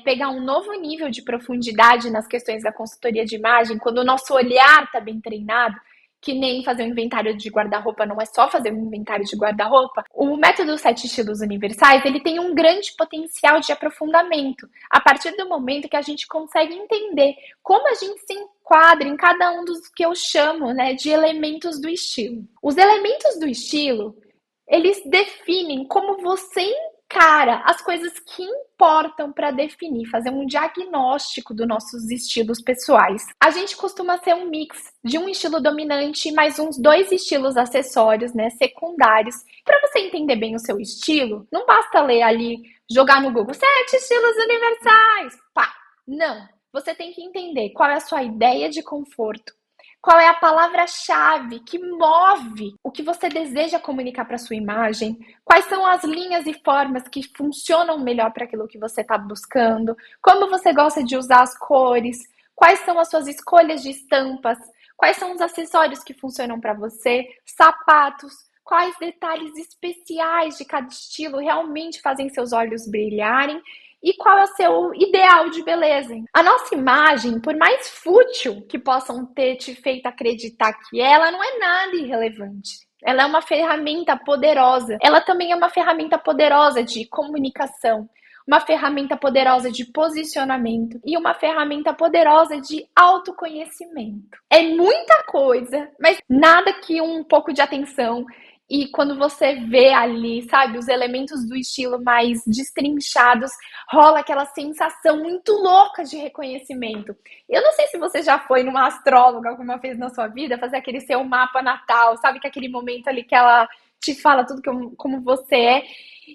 pegar um novo nível de profundidade nas questões da consultoria de imagem, quando o nosso olhar está bem treinado, que nem fazer um inventário de guarda-roupa, não é só fazer um inventário de guarda-roupa. O método 7 estilos universais, ele tem um grande potencial de aprofundamento, a partir do momento que a gente consegue entender como a gente se enquadra em cada um dos que eu chamo, né, de elementos do estilo. Os elementos do estilo, eles definem como você encara as coisas que importam para definir, fazer um diagnóstico dos nossos estilos pessoais. A gente costuma ser um mix de um estilo dominante mais uns 2 estilos acessórios, né, secundários. Para você entender bem o seu estilo, não basta ler ali, jogar no Google 7 estilos universais, pá! Não, você tem que entender qual é a sua ideia de conforto, qual é a palavra-chave que move o que você deseja comunicar para sua imagem? Quais são as linhas e formas que funcionam melhor para aquilo que você está buscando? Como você gosta de usar as cores? Quais são as suas escolhas de estampas? Quais são os acessórios que funcionam para você? Sapatos? Quais detalhes especiais de cada estilo realmente fazem seus olhos brilharem? E qual é o seu ideal de beleza? A nossa imagem, por mais fútil que possam ter te feito acreditar que ela não é nada irrelevante. Ela é uma ferramenta poderosa. Ela também é uma ferramenta poderosa de comunicação, uma ferramenta poderosa de posicionamento e uma ferramenta poderosa de autoconhecimento. É muita coisa, mas nada que um pouco de atenção e quando você vê ali, sabe, os elementos do estilo mais destrinchados, rola aquela sensação muito louca de reconhecimento. Eu não sei se você já foi numa astróloga alguma vez na sua vida, fazer aquele seu mapa natal, sabe, que é aquele momento ali que ela te fala tudo como você é,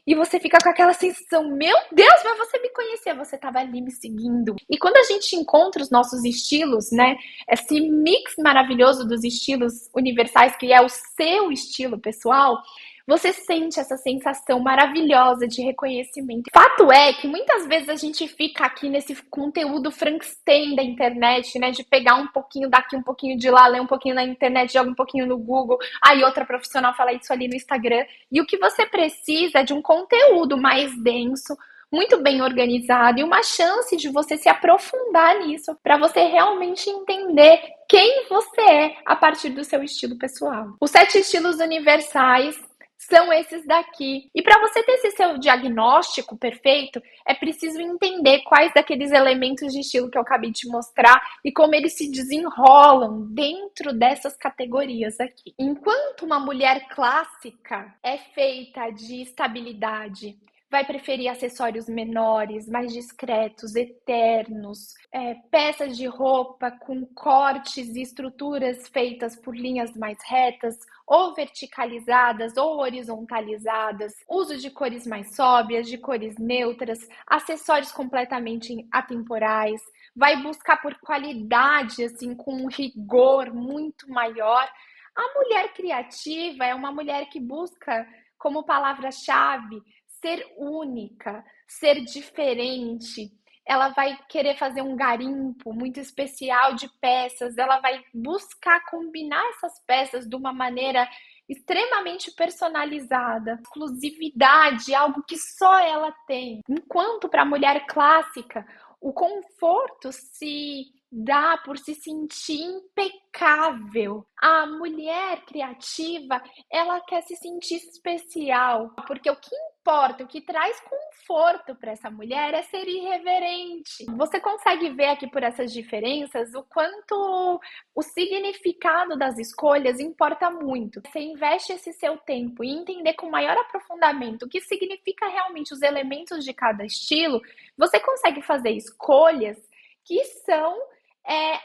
e você fica com aquela sensação, meu Deus, mas você me conhecia, você estava ali me seguindo. E quando a gente encontra os nossos estilos, né, esse mix maravilhoso dos estilos universais, que é o seu estilo pessoal, você sente essa sensação maravilhosa de reconhecimento. Fato é que muitas vezes a gente fica aqui nesse conteúdo Frankenstein da internet, né? De pegar um pouquinho daqui, um pouquinho de lá, ler um pouquinho na internet, joga um pouquinho no Google, aí outra profissional fala isso ali no Instagram. E o que você precisa é de um conteúdo mais denso, muito bem organizado e uma chance de você se aprofundar nisso para você realmente entender quem você é a partir do seu estilo pessoal. Os 7 estilos universais são esses daqui. E para você ter esse seu diagnóstico perfeito, é preciso entender quais daqueles elementos de estilo que eu acabei de mostrar e como eles se desenrolam dentro dessas categorias aqui. Enquanto uma mulher clássica é feita de estabilidade, vai preferir acessórios menores, mais discretos, eternos, peças de roupa com cortes e estruturas feitas por linhas mais retas, ou verticalizadas ou horizontalizadas, uso de cores mais sóbrias, de cores neutras, acessórios completamente atemporais, vai buscar por qualidade, assim, com um rigor muito maior. A mulher criativa é uma mulher que busca como palavra-chave ser única, ser diferente. Ela vai querer fazer um garimpo muito especial de peças, ela vai buscar combinar essas peças de uma maneira extremamente personalizada, exclusividade, algo que só ela tem. Enquanto para a mulher clássica, o conforto se dá por se sentir impecável. A mulher criativa, ela quer se sentir especial, porque o que importa, o que traz conforto para essa mulher é ser irreverente. Você consegue ver aqui por essas diferenças o quanto o significado das escolhas importa muito. Você investe esse seu tempo em entender com maior aprofundamento o que significa realmente os elementos de cada estilo, você consegue fazer escolhas que são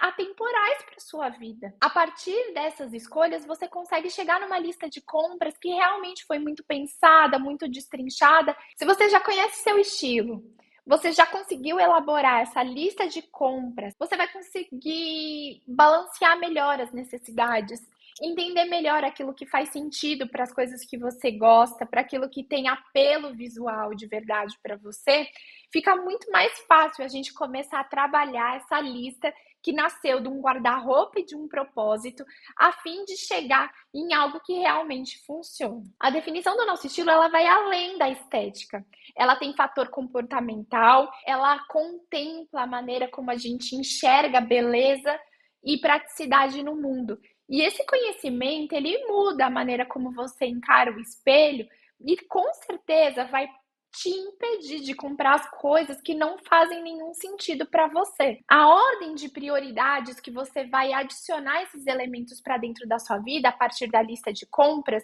atemporais para sua vida. A partir dessas escolhas, você consegue chegar numa lista de compras que realmente foi muito pensada, muito destrinchada. Se você já conhece seu estilo, você já conseguiu elaborar essa lista de compras, você vai conseguir balancear melhor as necessidades, entender melhor aquilo que faz sentido para as coisas que você gosta, para aquilo que tem apelo visual de verdade para você. Fica muito mais fácil a gente começar a trabalhar essa lista que nasceu de um guarda-roupa e de um propósito, a fim de chegar em algo que realmente funciona. A definição do nosso estilo, ela vai além da estética. Ela tem fator comportamental, ela contempla a maneira como a gente enxerga beleza e praticidade no mundo. E esse conhecimento, ele muda a maneira como você encara o espelho e com certeza vai te impedir de comprar as coisas que não fazem nenhum sentido para você. A ordem de prioridades que você vai adicionar esses elementos para dentro da sua vida a partir da lista de compras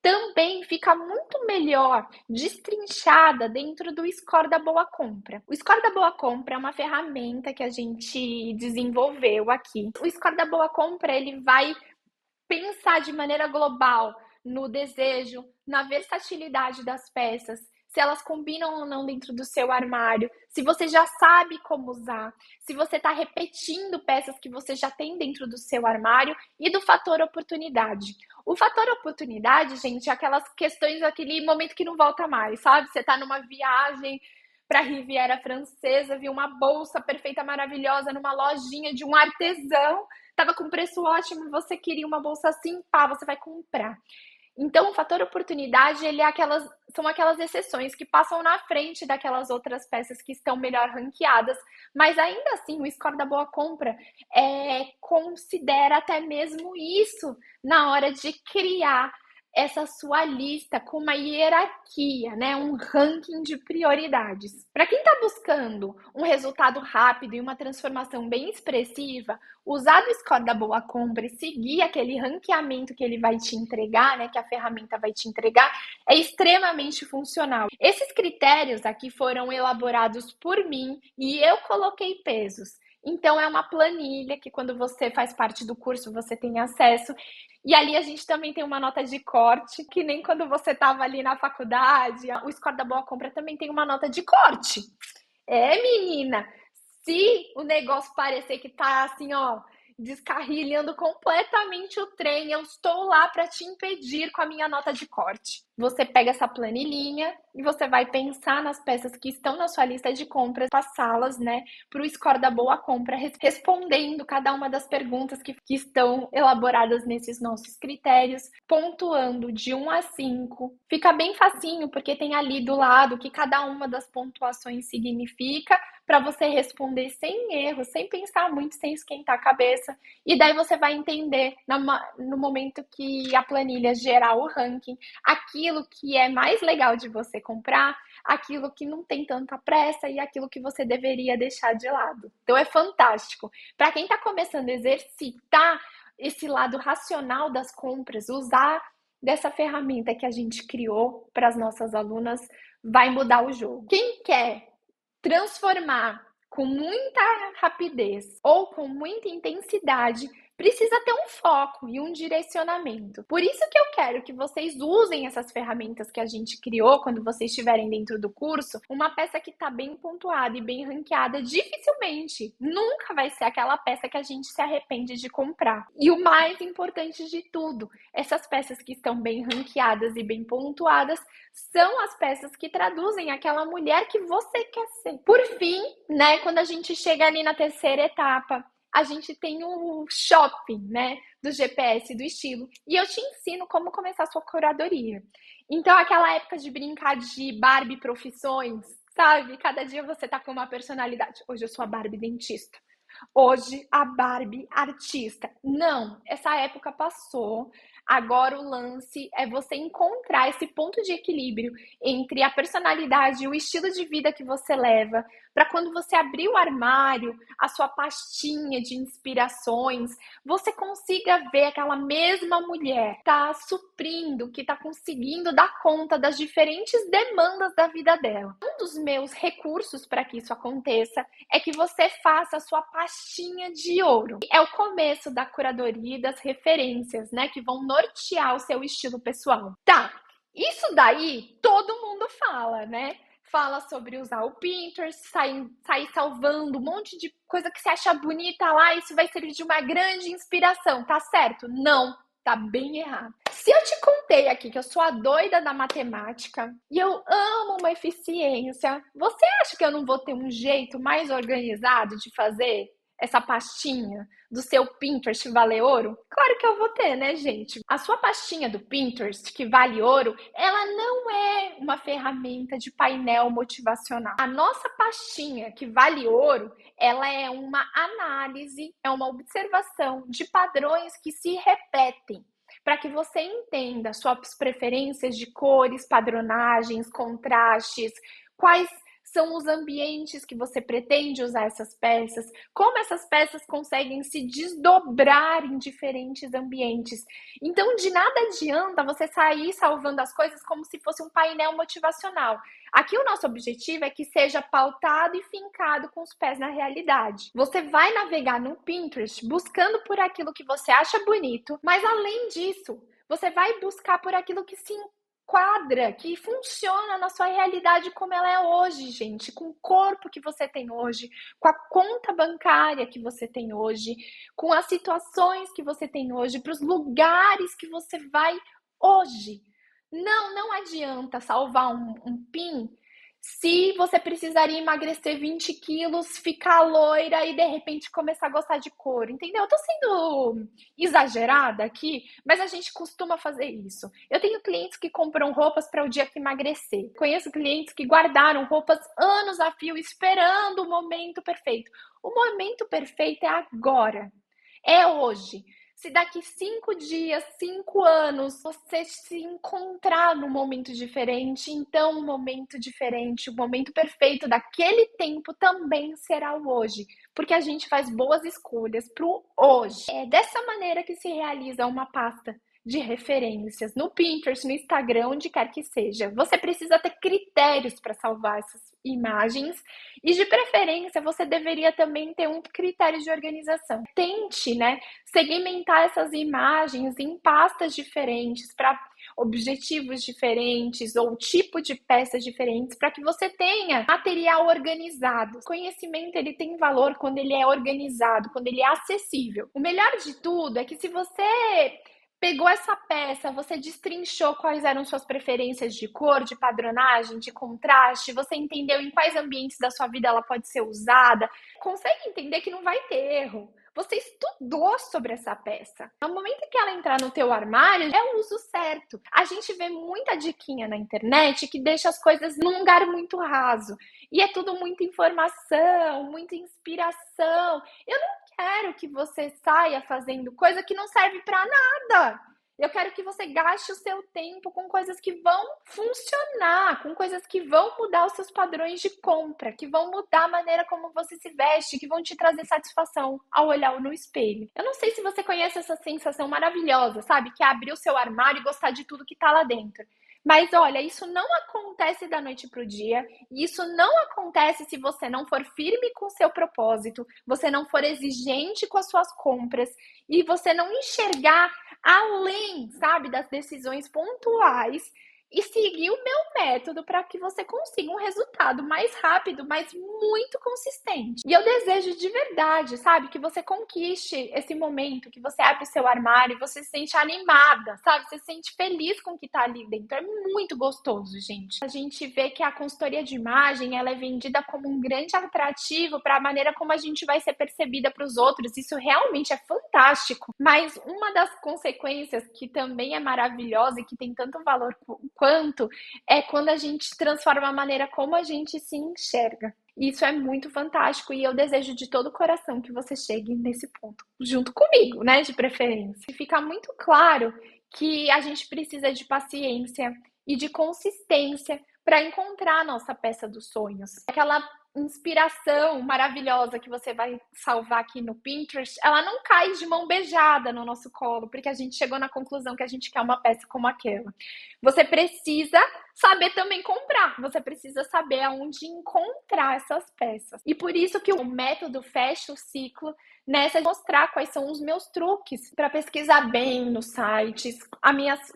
também fica muito melhor destrinchada dentro do Score da Boa Compra. O Score da Boa Compra é uma ferramenta que a gente desenvolveu aqui. O Score da Boa Compra, ele vai pensar de maneira global no desejo, na versatilidade das peças, se elas combinam ou não dentro do seu armário, se você já sabe como usar, se você está repetindo peças que você já tem dentro do seu armário e do fator oportunidade. O fator oportunidade, gente, é aquelas questões, aquele momento que não volta mais, sabe? Você está numa viagem para a Riviera Francesa, viu uma bolsa perfeita, maravilhosa, numa lojinha de um artesão, estava com preço ótimo, você queria uma bolsa assim, pá, você vai comprar. Então, o fator oportunidade, são aquelas exceções que passam na frente daquelas outras peças que estão melhor ranqueadas, mas ainda assim, o score da boa compra considera até mesmo isso na hora de criar essa sua lista com uma hierarquia, né? Um ranking de prioridades. Para quem está buscando um resultado rápido e uma transformação bem expressiva, usar o score da boa compra e seguir aquele ranqueamento que ele vai te entregar, né? Que a ferramenta vai te entregar, é extremamente funcional. Esses critérios aqui foram elaborados por mim e eu coloquei pesos. Então, é uma planilha que, quando você faz parte do curso, você tem acesso. E ali a gente também tem uma nota de corte, que nem quando você estava ali na faculdade. O score da boa compra também tem uma nota de corte. É, menina, se o negócio parecer que tá assim, ó, descarrilhando completamente o trem, eu estou lá para te impedir com a minha nota de corte. Você pega essa planilhinha e você vai pensar nas peças que estão na sua lista de compras, passá-las, né, para o score da boa compra, respondendo cada uma das perguntas que estão elaboradas nesses nossos critérios, pontuando de 1 a 5. Fica bem facinho, porque tem ali do lado o que cada uma das pontuações significa, para você responder sem erro, sem pensar muito, sem esquentar a cabeça. E daí você vai entender no momento que a planilha gerar o ranking, aquilo que é mais legal de você comprar, aquilo que não tem tanta pressa e aquilo que você deveria deixar de lado. Então é fantástico. Para quem está começando a exercitar esse lado racional das compras, usar dessa ferramenta que a gente criou para as nossas alunas, vai mudar o jogo. Quem quer transformar com muita rapidez ou com muita intensidade, precisa ter um foco e um direcionamento. Por isso que eu quero que vocês usem essas ferramentas que a gente criou quando vocês estiverem dentro do curso. Uma peça que está bem pontuada e bem ranqueada, dificilmente, nunca vai ser aquela peça que a gente se arrepende de comprar. E o mais importante de tudo, essas peças que estão bem ranqueadas e bem pontuadas são as peças que traduzem aquela mulher que você quer ser. Por fim, né, quando a gente chega ali na terceira etapa, a gente tem o shopping, né, do GPS do estilo. E eu te ensino como começar a sua curadoria. Então, aquela época de brincar de Barbie profissões, sabe? Cada dia você tá com uma personalidade. Hoje eu sou a Barbie dentista. Hoje a Barbie artista. Não, essa época passou. Agora o lance é você encontrar esse ponto de equilíbrio entre a personalidade e o estilo de vida que você leva, para quando você abrir o armário, a sua pastinha de inspirações, você consiga ver aquela mesma mulher que está suprindo, que está conseguindo dar conta das diferentes demandas da vida dela. Um dos meus recursos para que isso aconteça é que você faça a sua pastinha de ouro. É o começo da curadoria e das referências, né, que vão nortear o seu estilo pessoal. Tá, isso daí todo mundo fala, né? Fala sobre usar o Pinterest, sair salvando um monte de coisa que você acha bonita lá, isso vai servir de uma grande inspiração, tá certo? Não, tá bem errado. Se eu te contei aqui que eu sou a doida da matemática e eu amo uma eficiência, você acha que eu não vou ter um jeito mais organizado de fazer essa pastinha do seu Pinterest valer ouro? Claro que eu vou ter, né, gente? A sua pastinha do Pinterest, que vale ouro, ela não é uma ferramenta de painel motivacional. A nossa pastinha, que vale ouro, ela é uma análise, é uma observação de padrões que se repetem, para que você entenda suas preferências de cores, padronagens, contrastes, quais são os ambientes que você pretende usar essas peças, como essas peças conseguem se desdobrar em diferentes ambientes. Então, de nada adianta você sair salvando as coisas como se fosse um painel motivacional. Aqui o nosso objetivo é que seja pautado e fincado com os pés na realidade. Você vai navegar no Pinterest buscando por aquilo que você acha bonito, mas além disso, você vai buscar por aquilo que se quadra, que funciona na sua realidade como ela é hoje, gente, com o corpo que você tem hoje, com a conta bancária que você tem hoje, com as situações que você tem hoje, para os lugares que você vai hoje. Não adianta salvar um PIN se você precisaria emagrecer 20 quilos, ficar loira e de repente começar a gostar de couro, entendeu? Eu tô sendo exagerada aqui, mas a gente costuma fazer isso. Eu tenho clientes que compram roupas para o dia que emagrecer. Conheço clientes que guardaram roupas anos a fio esperando o momento perfeito. O momento perfeito é agora, é hoje. Se daqui 5 dias, 5 anos, você se encontrar num momento diferente, então um momento diferente, o momento perfeito daquele tempo também será o hoje, porque a gente faz boas escolhas pro hoje. É dessa maneira que se realiza uma pasta de referências no Pinterest, no Instagram, onde quer que seja. Você precisa ter critérios para salvar essas imagens e, de preferência, você deveria também ter um critério de organização. Tente, né, segmentar essas imagens em pastas diferentes para objetivos diferentes ou tipo de peças diferentes para que você tenha material organizado. O conhecimento ele tem valor quando ele é organizado, quando ele é acessível. O melhor de tudo é que se você pegou essa peça, você destrinchou quais eram suas preferências de cor, de padronagem, de contraste, você entendeu em quais ambientes da sua vida ela pode ser usada, consegue entender que não vai ter erro. Você estudou sobre essa peça. No momento que ela entrar no teu armário, é o uso certo. A gente vê muita diquinha na internet que deixa as coisas num lugar muito raso. E é tudo muita informação, muita inspiração. Eu não quero que você saia fazendo coisa que não serve para nada. Eu quero que você gaste o seu tempo com coisas que vão funcionar, com coisas que vão mudar os seus padrões de compra, que vão mudar a maneira como você se veste, que vão te trazer satisfação ao olhar no espelho. Eu não sei se você conhece essa sensação maravilhosa, sabe? Que é abrir o seu armário e gostar de tudo que tá lá dentro. Mas olha, isso não acontece da noite para o dia, e isso não acontece se você não for firme com o seu propósito, você não for exigente com as suas compras e você não enxergar além, sabe, das decisões pontuais e seguir o meu método para que você consiga um resultado mais rápido, mas muito consistente. E eu desejo de verdade, sabe, que você conquiste esse momento, que você abre o seu armário e você se sente animada, sabe? Você se sente feliz com o que tá ali dentro. É muito gostoso, gente. A gente vê que a consultoria de imagem, ela é vendida como um grande atrativo para a maneira como a gente vai ser percebida para os outros. Isso realmente é fantástico. Mas uma das consequências que também é maravilhosa e que tem tanto valor quanto é quando a gente transforma a maneira como a gente se enxerga. Isso é muito fantástico e eu desejo de todo o coração que você chegue nesse ponto, junto comigo, né, de preferência. E fica muito claro que a gente precisa de paciência e de consistência para encontrar a nossa peça dos sonhos. Aquela inspiração maravilhosa que você vai salvar aqui no Pinterest, ela não cai de mão beijada no nosso colo, porque a gente chegou na conclusão que a gente quer uma peça como aquela. Você precisa saber também comprar, você precisa saber aonde encontrar essas peças. E por isso que o método fecha o ciclo nessa de mostrar quais são os meus truques para pesquisar bem nos sites,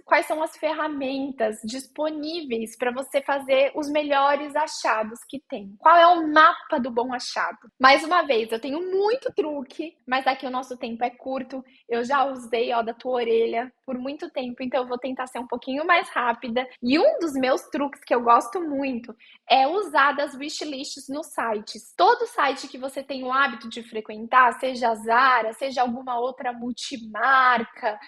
quais são as ferramentas disponíveis para você fazer os melhores achados que tem. Qual é o mapa do bom achado? Mais uma vez, eu tenho muito truque, mas aqui o nosso tempo é curto. Eu já usei, ó, da tua orelha por muito tempo, então eu vou tentar ser um pouquinho mais rápida. E um dos meus truques que eu gosto muito é usar das wishlists nos sites. Todo site que você tem o hábito de frequentar, seja Zara, seja alguma outra multimarca,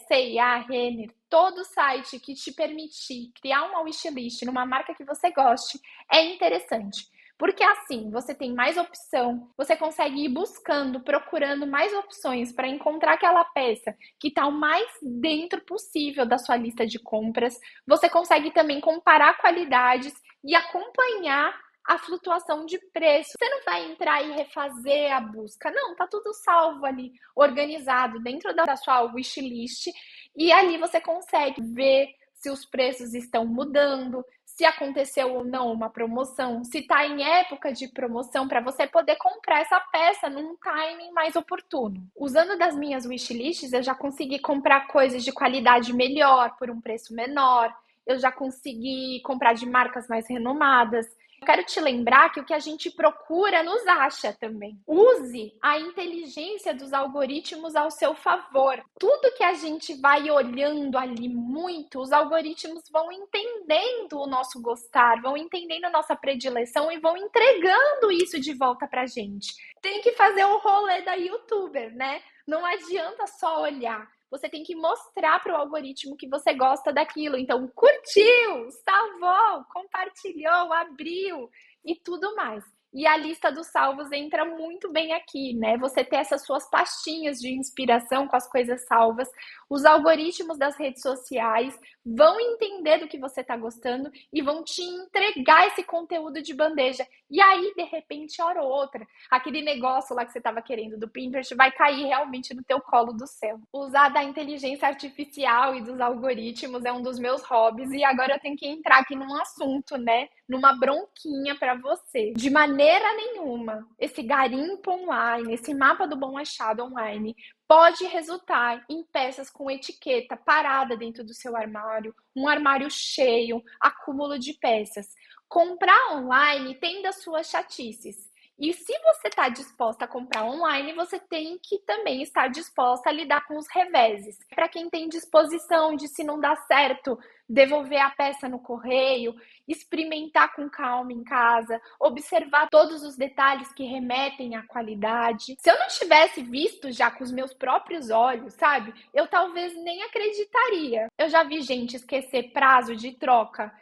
C&A, Renner, todo site que te permitir criar uma wishlist numa marca que você goste é interessante. Porque assim, você tem mais opção, você consegue ir buscando, procurando mais opções para encontrar aquela peça que está o mais dentro possível da sua lista de compras. Você consegue também comparar qualidades e acompanhar a flutuação de preço. Você não vai entrar e refazer a busca, não, tá tudo salvo ali, organizado dentro da sua wishlist e ali você consegue ver se os preços estão mudando, se aconteceu ou não uma promoção, se está em época de promoção, para você poder comprar essa peça num timing mais oportuno. Usando das minhas wishlists, eu já consegui comprar coisas de qualidade melhor por um preço menor, eu já consegui comprar de marcas mais renomadas. Eu quero te lembrar que o que a gente procura nos acha também. Use a inteligência dos algoritmos ao seu favor. Tudo que a gente vai olhando ali muito, os algoritmos vão entendendo o nosso gostar, vão entendendo a nossa predileção e vão entregando isso de volta pra gente. Tem que fazer o rolê da YouTuber, né? Não adianta só olhar. Você tem que mostrar para o algoritmo que você gosta daquilo. Então, curtiu, salvou, compartilhou, abriu e tudo mais. E a lista dos salvos entra muito bem aqui, né? Você ter essas suas pastinhas de inspiração com as coisas salvas, os algoritmos das redes sociais vão entender do que você está gostando e vão te entregar esse conteúdo de bandeja. E aí, de repente, hora ou outra, aquele negócio lá que você estava querendo do Pinterest vai cair realmente no teu colo do céu. Usar da inteligência artificial e dos algoritmos é um dos meus hobbies e agora eu tenho que entrar aqui num assunto, né? Numa bronquinha para você. De maneira nenhuma, esse garimpo online, esse mapa do bom achado online, pode resultar em peças com etiqueta parada dentro do seu armário, um armário cheio, acúmulo de peças. Comprar online tem das suas chatices. E se você está disposta a comprar online, você tem que também estar disposta a lidar com os reveses. Para quem tem disposição de, se não dá certo, devolver a peça no correio, experimentar com calma em casa, observar todos os detalhes que remetem à qualidade. Se eu não tivesse visto já com os meus próprios olhos, sabe? Eu talvez nem acreditaria. Eu já vi gente esquecer prazo de troca,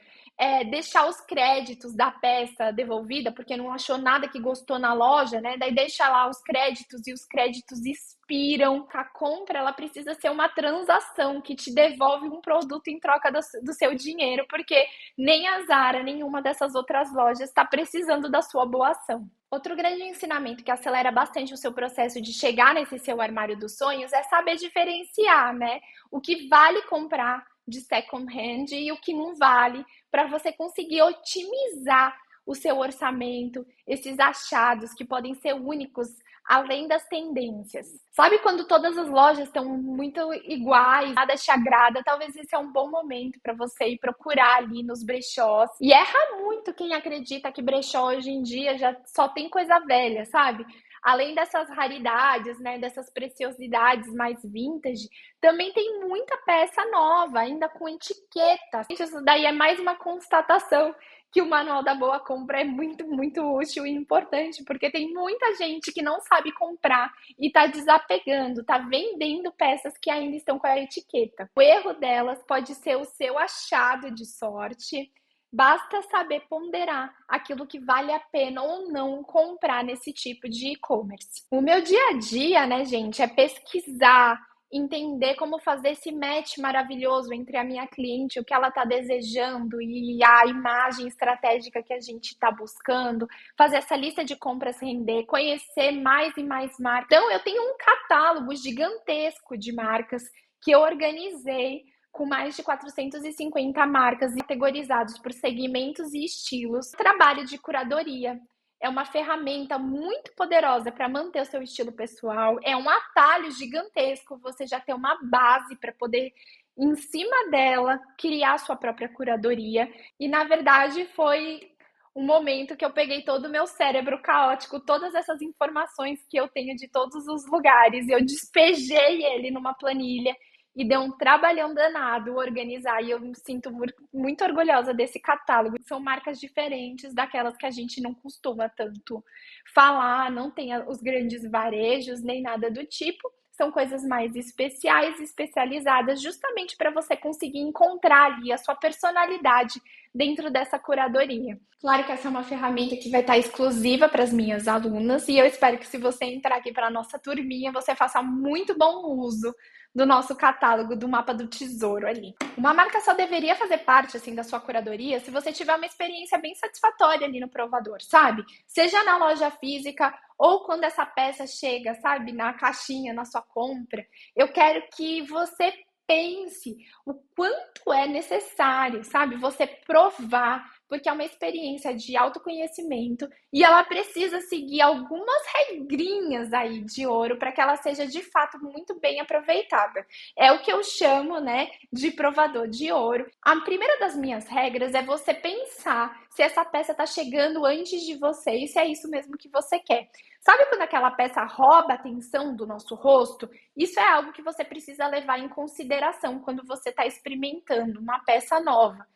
deixar os créditos da peça devolvida, porque não achou nada que gostou na loja, né? Daí deixa lá os créditos e os créditos expiram. A compra, ela precisa ser uma transação que te devolve um produto em troca do seu dinheiro, porque nem a Zara, nenhuma dessas outras lojas está precisando da sua boa ação. Outro grande ensinamento que acelera bastante o seu processo de chegar nesse seu armário dos sonhos é saber diferenciar, né? O que vale comprar de second hand e o que não vale, para você conseguir otimizar o seu orçamento, esses achados que podem ser únicos, além das tendências. Sabe quando todas as lojas estão muito iguais, nada te agrada? Talvez esse é um bom momento para você ir procurar ali nos brechós. E erra muito quem acredita que brechó hoje em dia já só tem coisa velha, sabe? Além dessas raridades, né, dessas preciosidades mais vintage, também tem muita peça nova, ainda com etiqueta. Isso daí é mais uma constatação que o Manual da Boa Compra é muito, muito útil e importante, porque tem muita gente que não sabe comprar e está desapegando, está vendendo peças que ainda estão com a etiqueta. O erro delas pode ser o seu achado de sorte. Basta saber ponderar aquilo que vale a pena ou não comprar nesse tipo de e-commerce. O meu dia a dia, né, gente, é pesquisar, entender como fazer esse match maravilhoso entre a minha cliente, o que ela está desejando e a imagem estratégica que a gente está buscando, fazer essa lista de compras render, conhecer mais e mais marcas. Então, eu tenho um catálogo gigantesco de marcas que eu organizei com mais de 450 marcas categorizadas por segmentos e estilos. Trabalho de curadoria é uma ferramenta muito poderosa para manter o seu estilo pessoal. É um atalho gigantesco você já ter uma base para poder, em cima dela, criar a sua própria curadoria. E, na verdade, foi um momento que eu peguei todo o meu cérebro caótico, todas essas informações que eu tenho de todos os lugares, eu despejei ele numa planilha e deu um trabalhão danado organizar, e eu me sinto muito orgulhosa desse catálogo. São marcas diferentes daquelas que a gente não costuma tanto falar, não tem os grandes varejos, nem nada do tipo. São coisas mais especiais, especializadas, justamente para você conseguir encontrar ali a sua personalidade dentro dessa curadoria. Claro que essa é uma ferramenta que vai estar exclusiva para as minhas alunas, e eu espero que, se você entrar aqui para a nossa turminha, você faça muito bom uso do nosso catálogo, do mapa do tesouro ali. Uma marca só deveria fazer parte, assim, da sua curadoria se você tiver uma experiência bem satisfatória ali no provador, sabe? Seja na loja física ou quando essa peça chega, sabe, na caixinha, na sua compra. Eu quero que você pense o quanto é necessário, sabe, você provar, porque é uma experiência de autoconhecimento e ela precisa seguir algumas regrinhas aí de ouro para que ela seja de fato muito bem aproveitada. É o que eu chamo, né, de provador de ouro. A primeira das minhas regras é você pensar se essa peça está chegando antes de você e se é isso mesmo que você quer. Sabe quando aquela peça rouba a atenção do nosso rosto? Isso é algo que você precisa levar em consideração quando você está experimentando uma peça nova.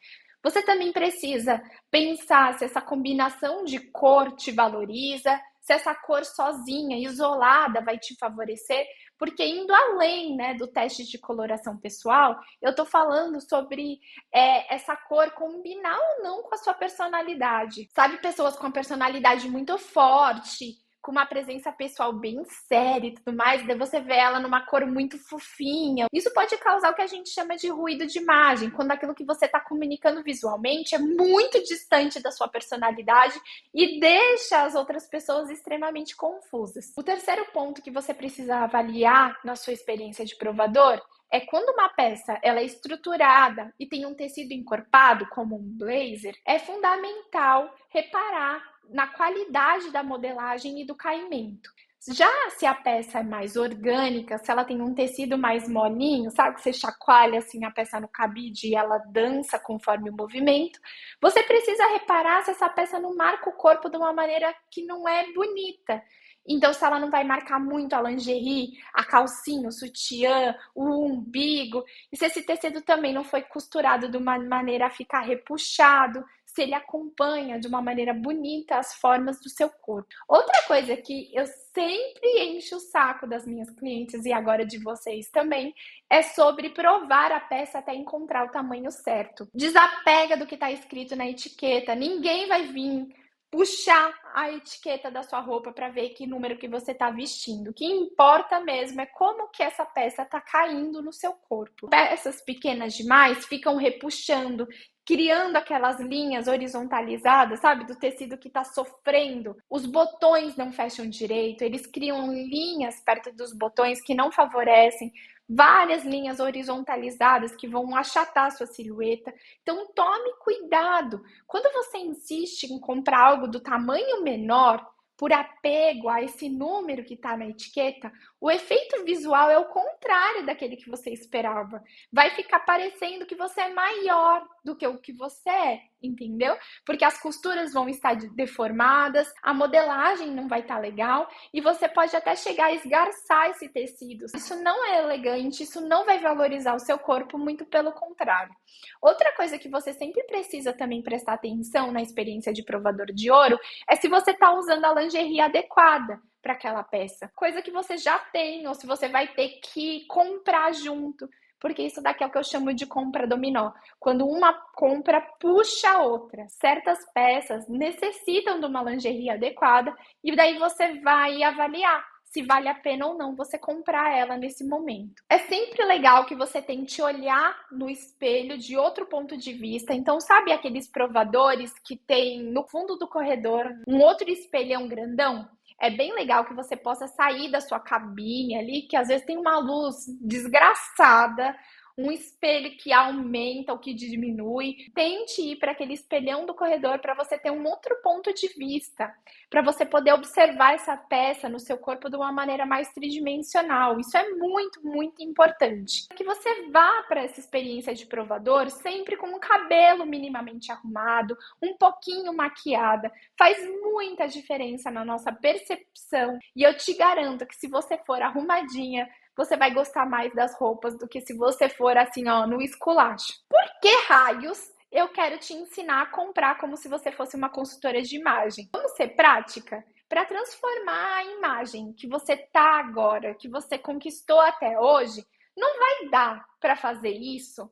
Você também precisa pensar se essa combinação de cor te valoriza, se essa cor sozinha, isolada, vai te favorecer, porque indo além, né, do teste de coloração pessoal, eu tô falando sobre essa cor combinar ou não com a sua personalidade. Sabe, pessoas com a personalidade muito forte, com uma presença pessoal bem séria e tudo mais, daí você vê ela numa cor muito fofinha. Isso pode causar o que a gente chama de ruído de imagem, quando aquilo que você está comunicando visualmente é muito distante da sua personalidade e deixa as outras pessoas extremamente confusas. O terceiro ponto que você precisa avaliar na sua experiência de provador é quando uma peça ela é estruturada e tem um tecido encorpado, como um blazer, é fundamental reparar na qualidade da modelagem e do caimento. Já se a peça é mais orgânica, se ela tem um tecido mais molinho, sabe que você chacoalha assim a peça no cabide e ela dança conforme o movimento, você precisa reparar se essa peça não marca o corpo de uma maneira que não é bonita. Então, se ela não vai marcar muito a lingerie, a calcinha, o sutiã, o umbigo, e se esse tecido também não foi costurado de uma maneira a ficar repuxado, se ele acompanha de uma maneira bonita as formas do seu corpo. Outra coisa que eu sempre encho o saco das minhas clientes e agora de vocês também é sobre provar a peça até encontrar o tamanho certo. Desapega do que está escrito na etiqueta, ninguém vai vir puxar a etiqueta da sua roupa para ver que número que você está vestindo. O que importa mesmo é como que essa peça está caindo no seu corpo. Peças pequenas demais ficam repuxando, criando aquelas linhas horizontalizadas, sabe? Do tecido que está sofrendo. Os botões não fecham direito, eles criam linhas perto dos botões que não favorecem. Várias linhas horizontalizadas que vão achatar a sua silhueta. Então, tome cuidado. Quando você insiste em comprar algo do tamanho menor, por apego a esse número que está na etiqueta, o efeito visual é o contrário daquele que você esperava. Vai ficar parecendo que você é maior do que o que você é, entendeu? Porque as costuras vão estar deformadas, a modelagem não vai estar legal e você pode até chegar a esgarçar esse tecido. Isso não é elegante, isso não vai valorizar o seu corpo, muito pelo contrário. Outra coisa que você sempre precisa também prestar atenção na experiência de provador de ouro é se você está usando a lingerie adequada para aquela peça. Coisa que você já tem, ou se você vai ter que comprar junto. Porque isso daqui é o que eu chamo de compra dominó. Quando uma compra puxa a outra. Certas peças necessitam de uma lingerie adequada e daí você vai avaliar se vale a pena ou não você comprar ela nesse momento. É sempre legal que você tente olhar no espelho de outro ponto de vista. Então, sabe aqueles provadores que tem no fundo do corredor um outro espelhão grandão? É bem legal que você possa sair da sua cabine ali, que às vezes tem uma luz desgraçada, um espelho que aumenta ou que diminui. Tente ir para aquele espelhão do corredor para você ter um outro ponto de vista, para você poder observar essa peça no seu corpo de uma maneira mais tridimensional. Isso é muito, muito importante. Que você vá para essa experiência de provador sempre com o cabelo minimamente arrumado, um pouquinho maquiada. Faz muita diferença na nossa percepção e eu te garanto que se você for arrumadinha, você vai gostar mais das roupas do que se você for assim, ó, no esculacho. Por que raios eu quero te ensinar a comprar como se você fosse uma consultora de imagem? Vamos ser prática? Para transformar a imagem que você tá agora, que você conquistou até hoje, não vai dar para fazer isso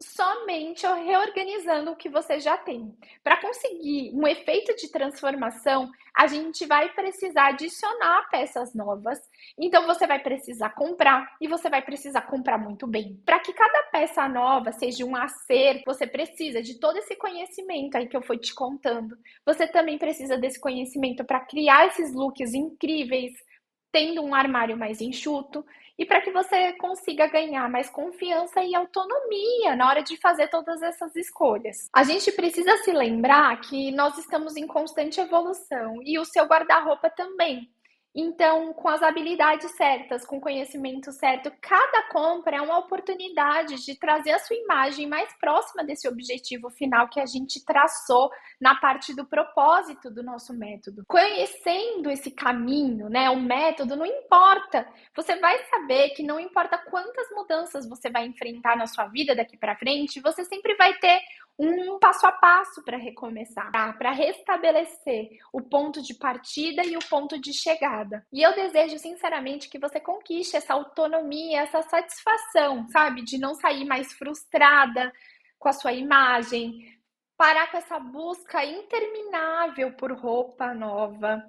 somente reorganizando o que você já tem. Para conseguir um efeito de transformação, a gente vai precisar adicionar peças novas. Então você vai precisar comprar e você vai precisar comprar muito bem. Para que cada peça nova seja um acerto, você precisa de todo esse conhecimento aí que eu fui te contando. Você também precisa desse conhecimento para criar esses looks incríveis, tendo um armário mais enxuto e para que você consiga ganhar mais confiança e autonomia na hora de fazer todas essas escolhas. A gente precisa se lembrar que nós estamos em constante evolução e o seu guarda-roupa também. Então, com as habilidades certas, com o conhecimento certo, cada compra é uma oportunidade de trazer a sua imagem mais próxima desse objetivo final que a gente traçou na parte do propósito do nosso método. Conhecendo esse caminho, né, o método, não importa. Você vai saber que não importa quantas mudanças você vai enfrentar na sua vida daqui para frente, você sempre vai ter um passo a passo para recomeçar, tá? Para restabelecer o ponto de partida e o ponto de chegada. E eu desejo sinceramente que você conquiste essa autonomia, essa satisfação, sabe? De não sair mais frustrada com a sua imagem, parar com essa busca interminável por roupa nova,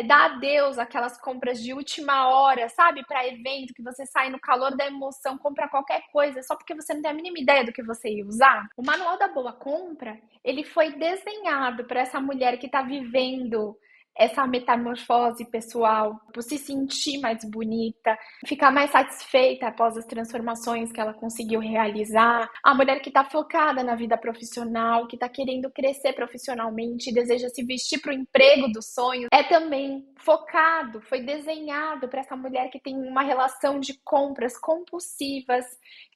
dar adeus àquelas compras de última hora, sabe, para evento que você sai no calor da emoção, compra qualquer coisa só porque você não tem a mínima ideia do que você ia usar. O Manual da Boa Compra, ele foi desenhado para essa mulher que está vivendo essa metamorfose pessoal, por se sentir mais bonita, ficar mais satisfeita após as transformações que ela conseguiu realizar. A mulher que está focada na vida profissional, que está querendo crescer profissionalmente, deseja se vestir para o emprego dos sonhos, é também focado, foi desenhado para essa mulher que tem uma relação de compras compulsivas,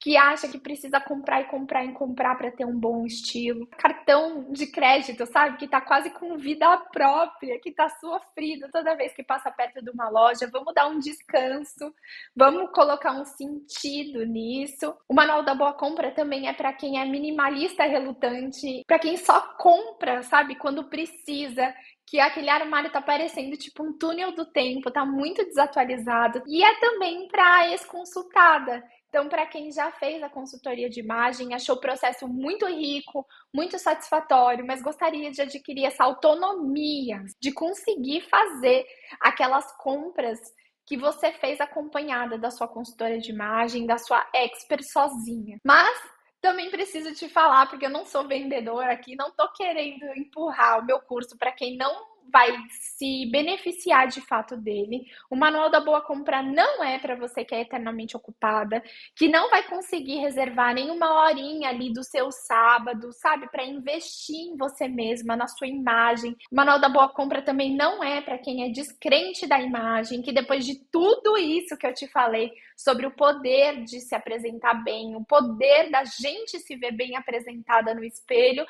que acha que precisa comprar e comprar e comprar para ter um bom estilo. Cartão de crédito, sabe? Que tá quase com vida própria, que tá sofrido toda vez que passa perto de uma loja. Vamos dar um descanso, vamos colocar um sentido nisso. O Manual da Boa Compra também é para quem é minimalista relutante, para quem só compra, sabe? Quando precisa, que aquele armário tá parecendo tipo um túnel do tempo, tá muito desatualizado. E é também para ex-consultada. Então, para quem já fez a consultoria de imagem, achou o processo muito rico, muito satisfatório, mas gostaria de adquirir essa autonomia, de conseguir fazer aquelas compras que você fez acompanhada da sua consultora de imagem, da sua expert sozinha. Mas também preciso te falar, porque eu não sou vendedora aqui, não estou querendo empurrar o meu curso para quem não vai se beneficiar de fato dele. O Manual da Boa Compra não é para você que é eternamente ocupada, que não vai conseguir reservar nenhuma horinha ali do seu sábado, sabe, para investir em você mesma, na sua imagem. O Manual da Boa Compra também não é para quem é descrente da imagem, que depois de tudo isso que eu te falei sobre o poder de se apresentar bem, o poder da gente se ver bem apresentada no espelho,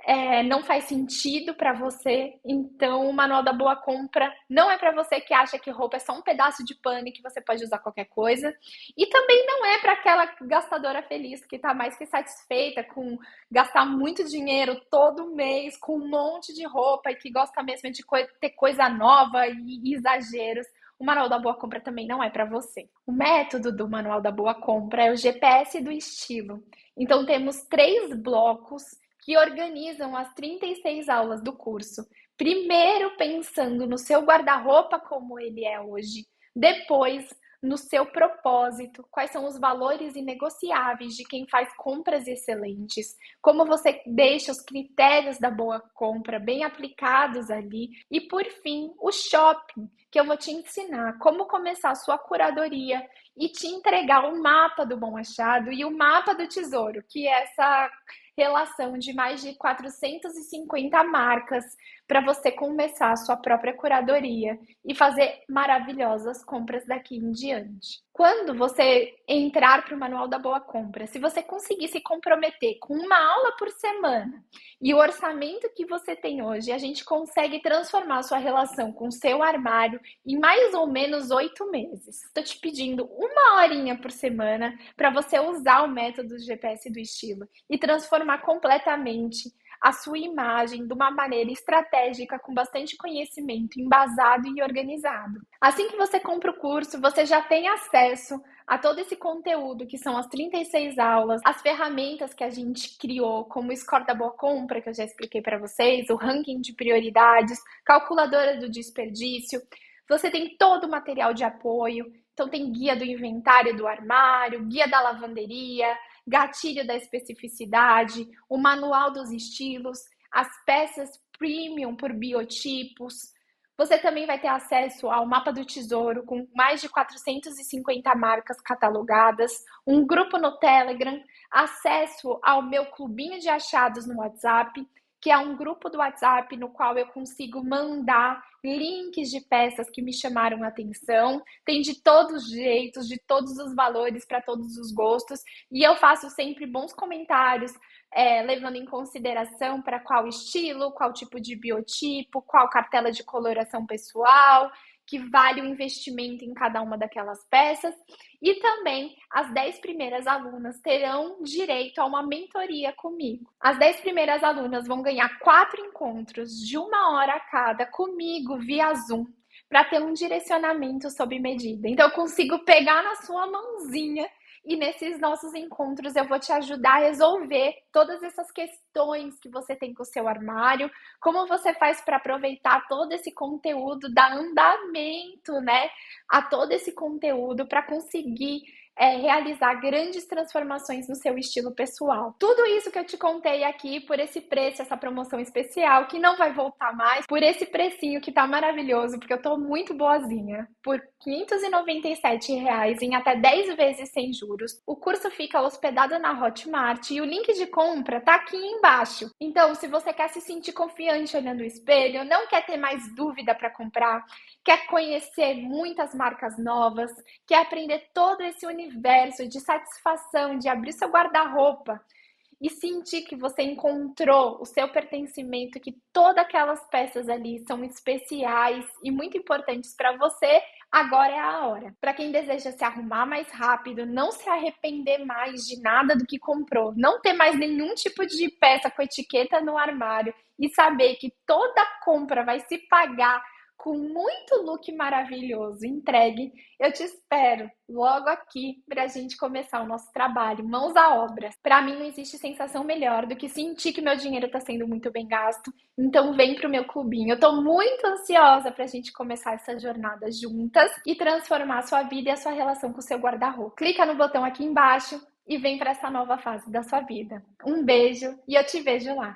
não faz sentido para você. Então, o Manual da Boa Compra não é para você que acha que roupa é só um pedaço de pano e que você pode usar qualquer coisa. E também não é para aquela gastadora feliz que está mais que satisfeita com gastar muito dinheiro todo mês com um monte de roupa e que gosta mesmo de ter coisa nova e exageros. O Manual da Boa Compra também não é para você. O método do Manual da Boa Compra é o GPS do estilo. Então, temos 3 blocos que organizam as 36 aulas do curso. Primeiro, pensando no seu guarda-roupa como ele é hoje. Depois, no seu propósito, quais são os valores inegociáveis de quem faz compras excelentes, como você deixa os critérios da boa compra bem aplicados ali. E, por fim, o shopping, que eu vou te ensinar como começar a sua curadoria e te entregar o mapa do bom achado e o mapa do tesouro, que é essa relação de mais de 450 marcas para você começar a sua própria curadoria e fazer maravilhosas compras daqui em diante. Quando você entrar para o Manual da Boa Compra, se você conseguir se comprometer com uma aula por semana e o orçamento que você tem hoje, a gente consegue transformar a sua relação com o seu armário em mais ou menos 8 meses. Estou te pedindo uma horinha por semana para você usar o método GPS do estilo e transformar completamente a sua imagem de uma maneira estratégica, com bastante conhecimento, embasado e organizado. Assim que você compra o curso, você já tem acesso a todo esse conteúdo, que são as 36 aulas, as ferramentas que a gente criou, como o Score da Boa Compra, que eu já expliquei para vocês, o ranking de prioridades, calculadora do desperdício. Você tem todo o material de apoio, então tem guia do inventário do armário, guia da lavanderia, gatilho da especificidade, o manual dos estilos, as peças premium por biotipos. Você também vai ter acesso ao mapa do tesouro com mais de 450 marcas catalogadas, um grupo no Telegram, acesso ao meu clubinho de achados no WhatsApp, que é um grupo do WhatsApp no qual eu consigo mandar links de peças que me chamaram a atenção. Tem de todos os jeitos, de todos os valores, para todos os gostos. E eu faço sempre bons comentários, levando em consideração para qual estilo, qual tipo de biotipo, qual cartela de coloração pessoal. que vale o investimento em cada uma daquelas peças. E também as 10 primeiras alunas terão direito a uma mentoria comigo. As 10 primeiras alunas vão ganhar 4 encontros de 1 hora cada comigo via Zoom, para ter um direcionamento sob medida. Então, eu consigo pegar na sua mãozinha e nesses nossos encontros eu vou te ajudar a resolver todas essas questões que você tem com o seu armário, como você faz para aproveitar todo esse conteúdo, dar andamento, né, a todo esse conteúdo para conseguir realizar grandes transformações no seu estilo pessoal. Tudo isso que eu te contei aqui por esse preço, essa promoção especial, que não vai voltar mais, por esse precinho que tá maravilhoso, porque eu tô muito boazinha, por R$ 597 em até 10 vezes sem juros. O curso fica hospedado na Hotmart e o link de compra tá aqui embaixo. Então, se você quer se sentir confiante olhando o espelho, não quer ter mais dúvida para comprar, quer conhecer muitas marcas novas, quer aprender todo esse universo de satisfação, de abrir seu guarda-roupa e sentir que você encontrou o seu pertencimento, que todas aquelas peças ali são especiais e muito importantes para você, agora é a hora. Para quem deseja se arrumar mais rápido, não se arrepender mais de nada do que comprou, não ter mais nenhum tipo de peça com etiqueta no armário e saber que toda compra vai se pagar com muito look maravilhoso entregue, eu te espero logo aqui para a gente começar o nosso trabalho, mãos à obra. Para mim não existe sensação melhor do que sentir que meu dinheiro está sendo muito bem gasto. Então vem pro meu clubinho. Eu estou muito ansiosa para a gente começar essa jornada juntas e transformar a sua vida e a sua relação com o seu guarda-roupa. Clica no botão aqui embaixo e vem para essa nova fase da sua vida. Um beijo e eu te vejo lá.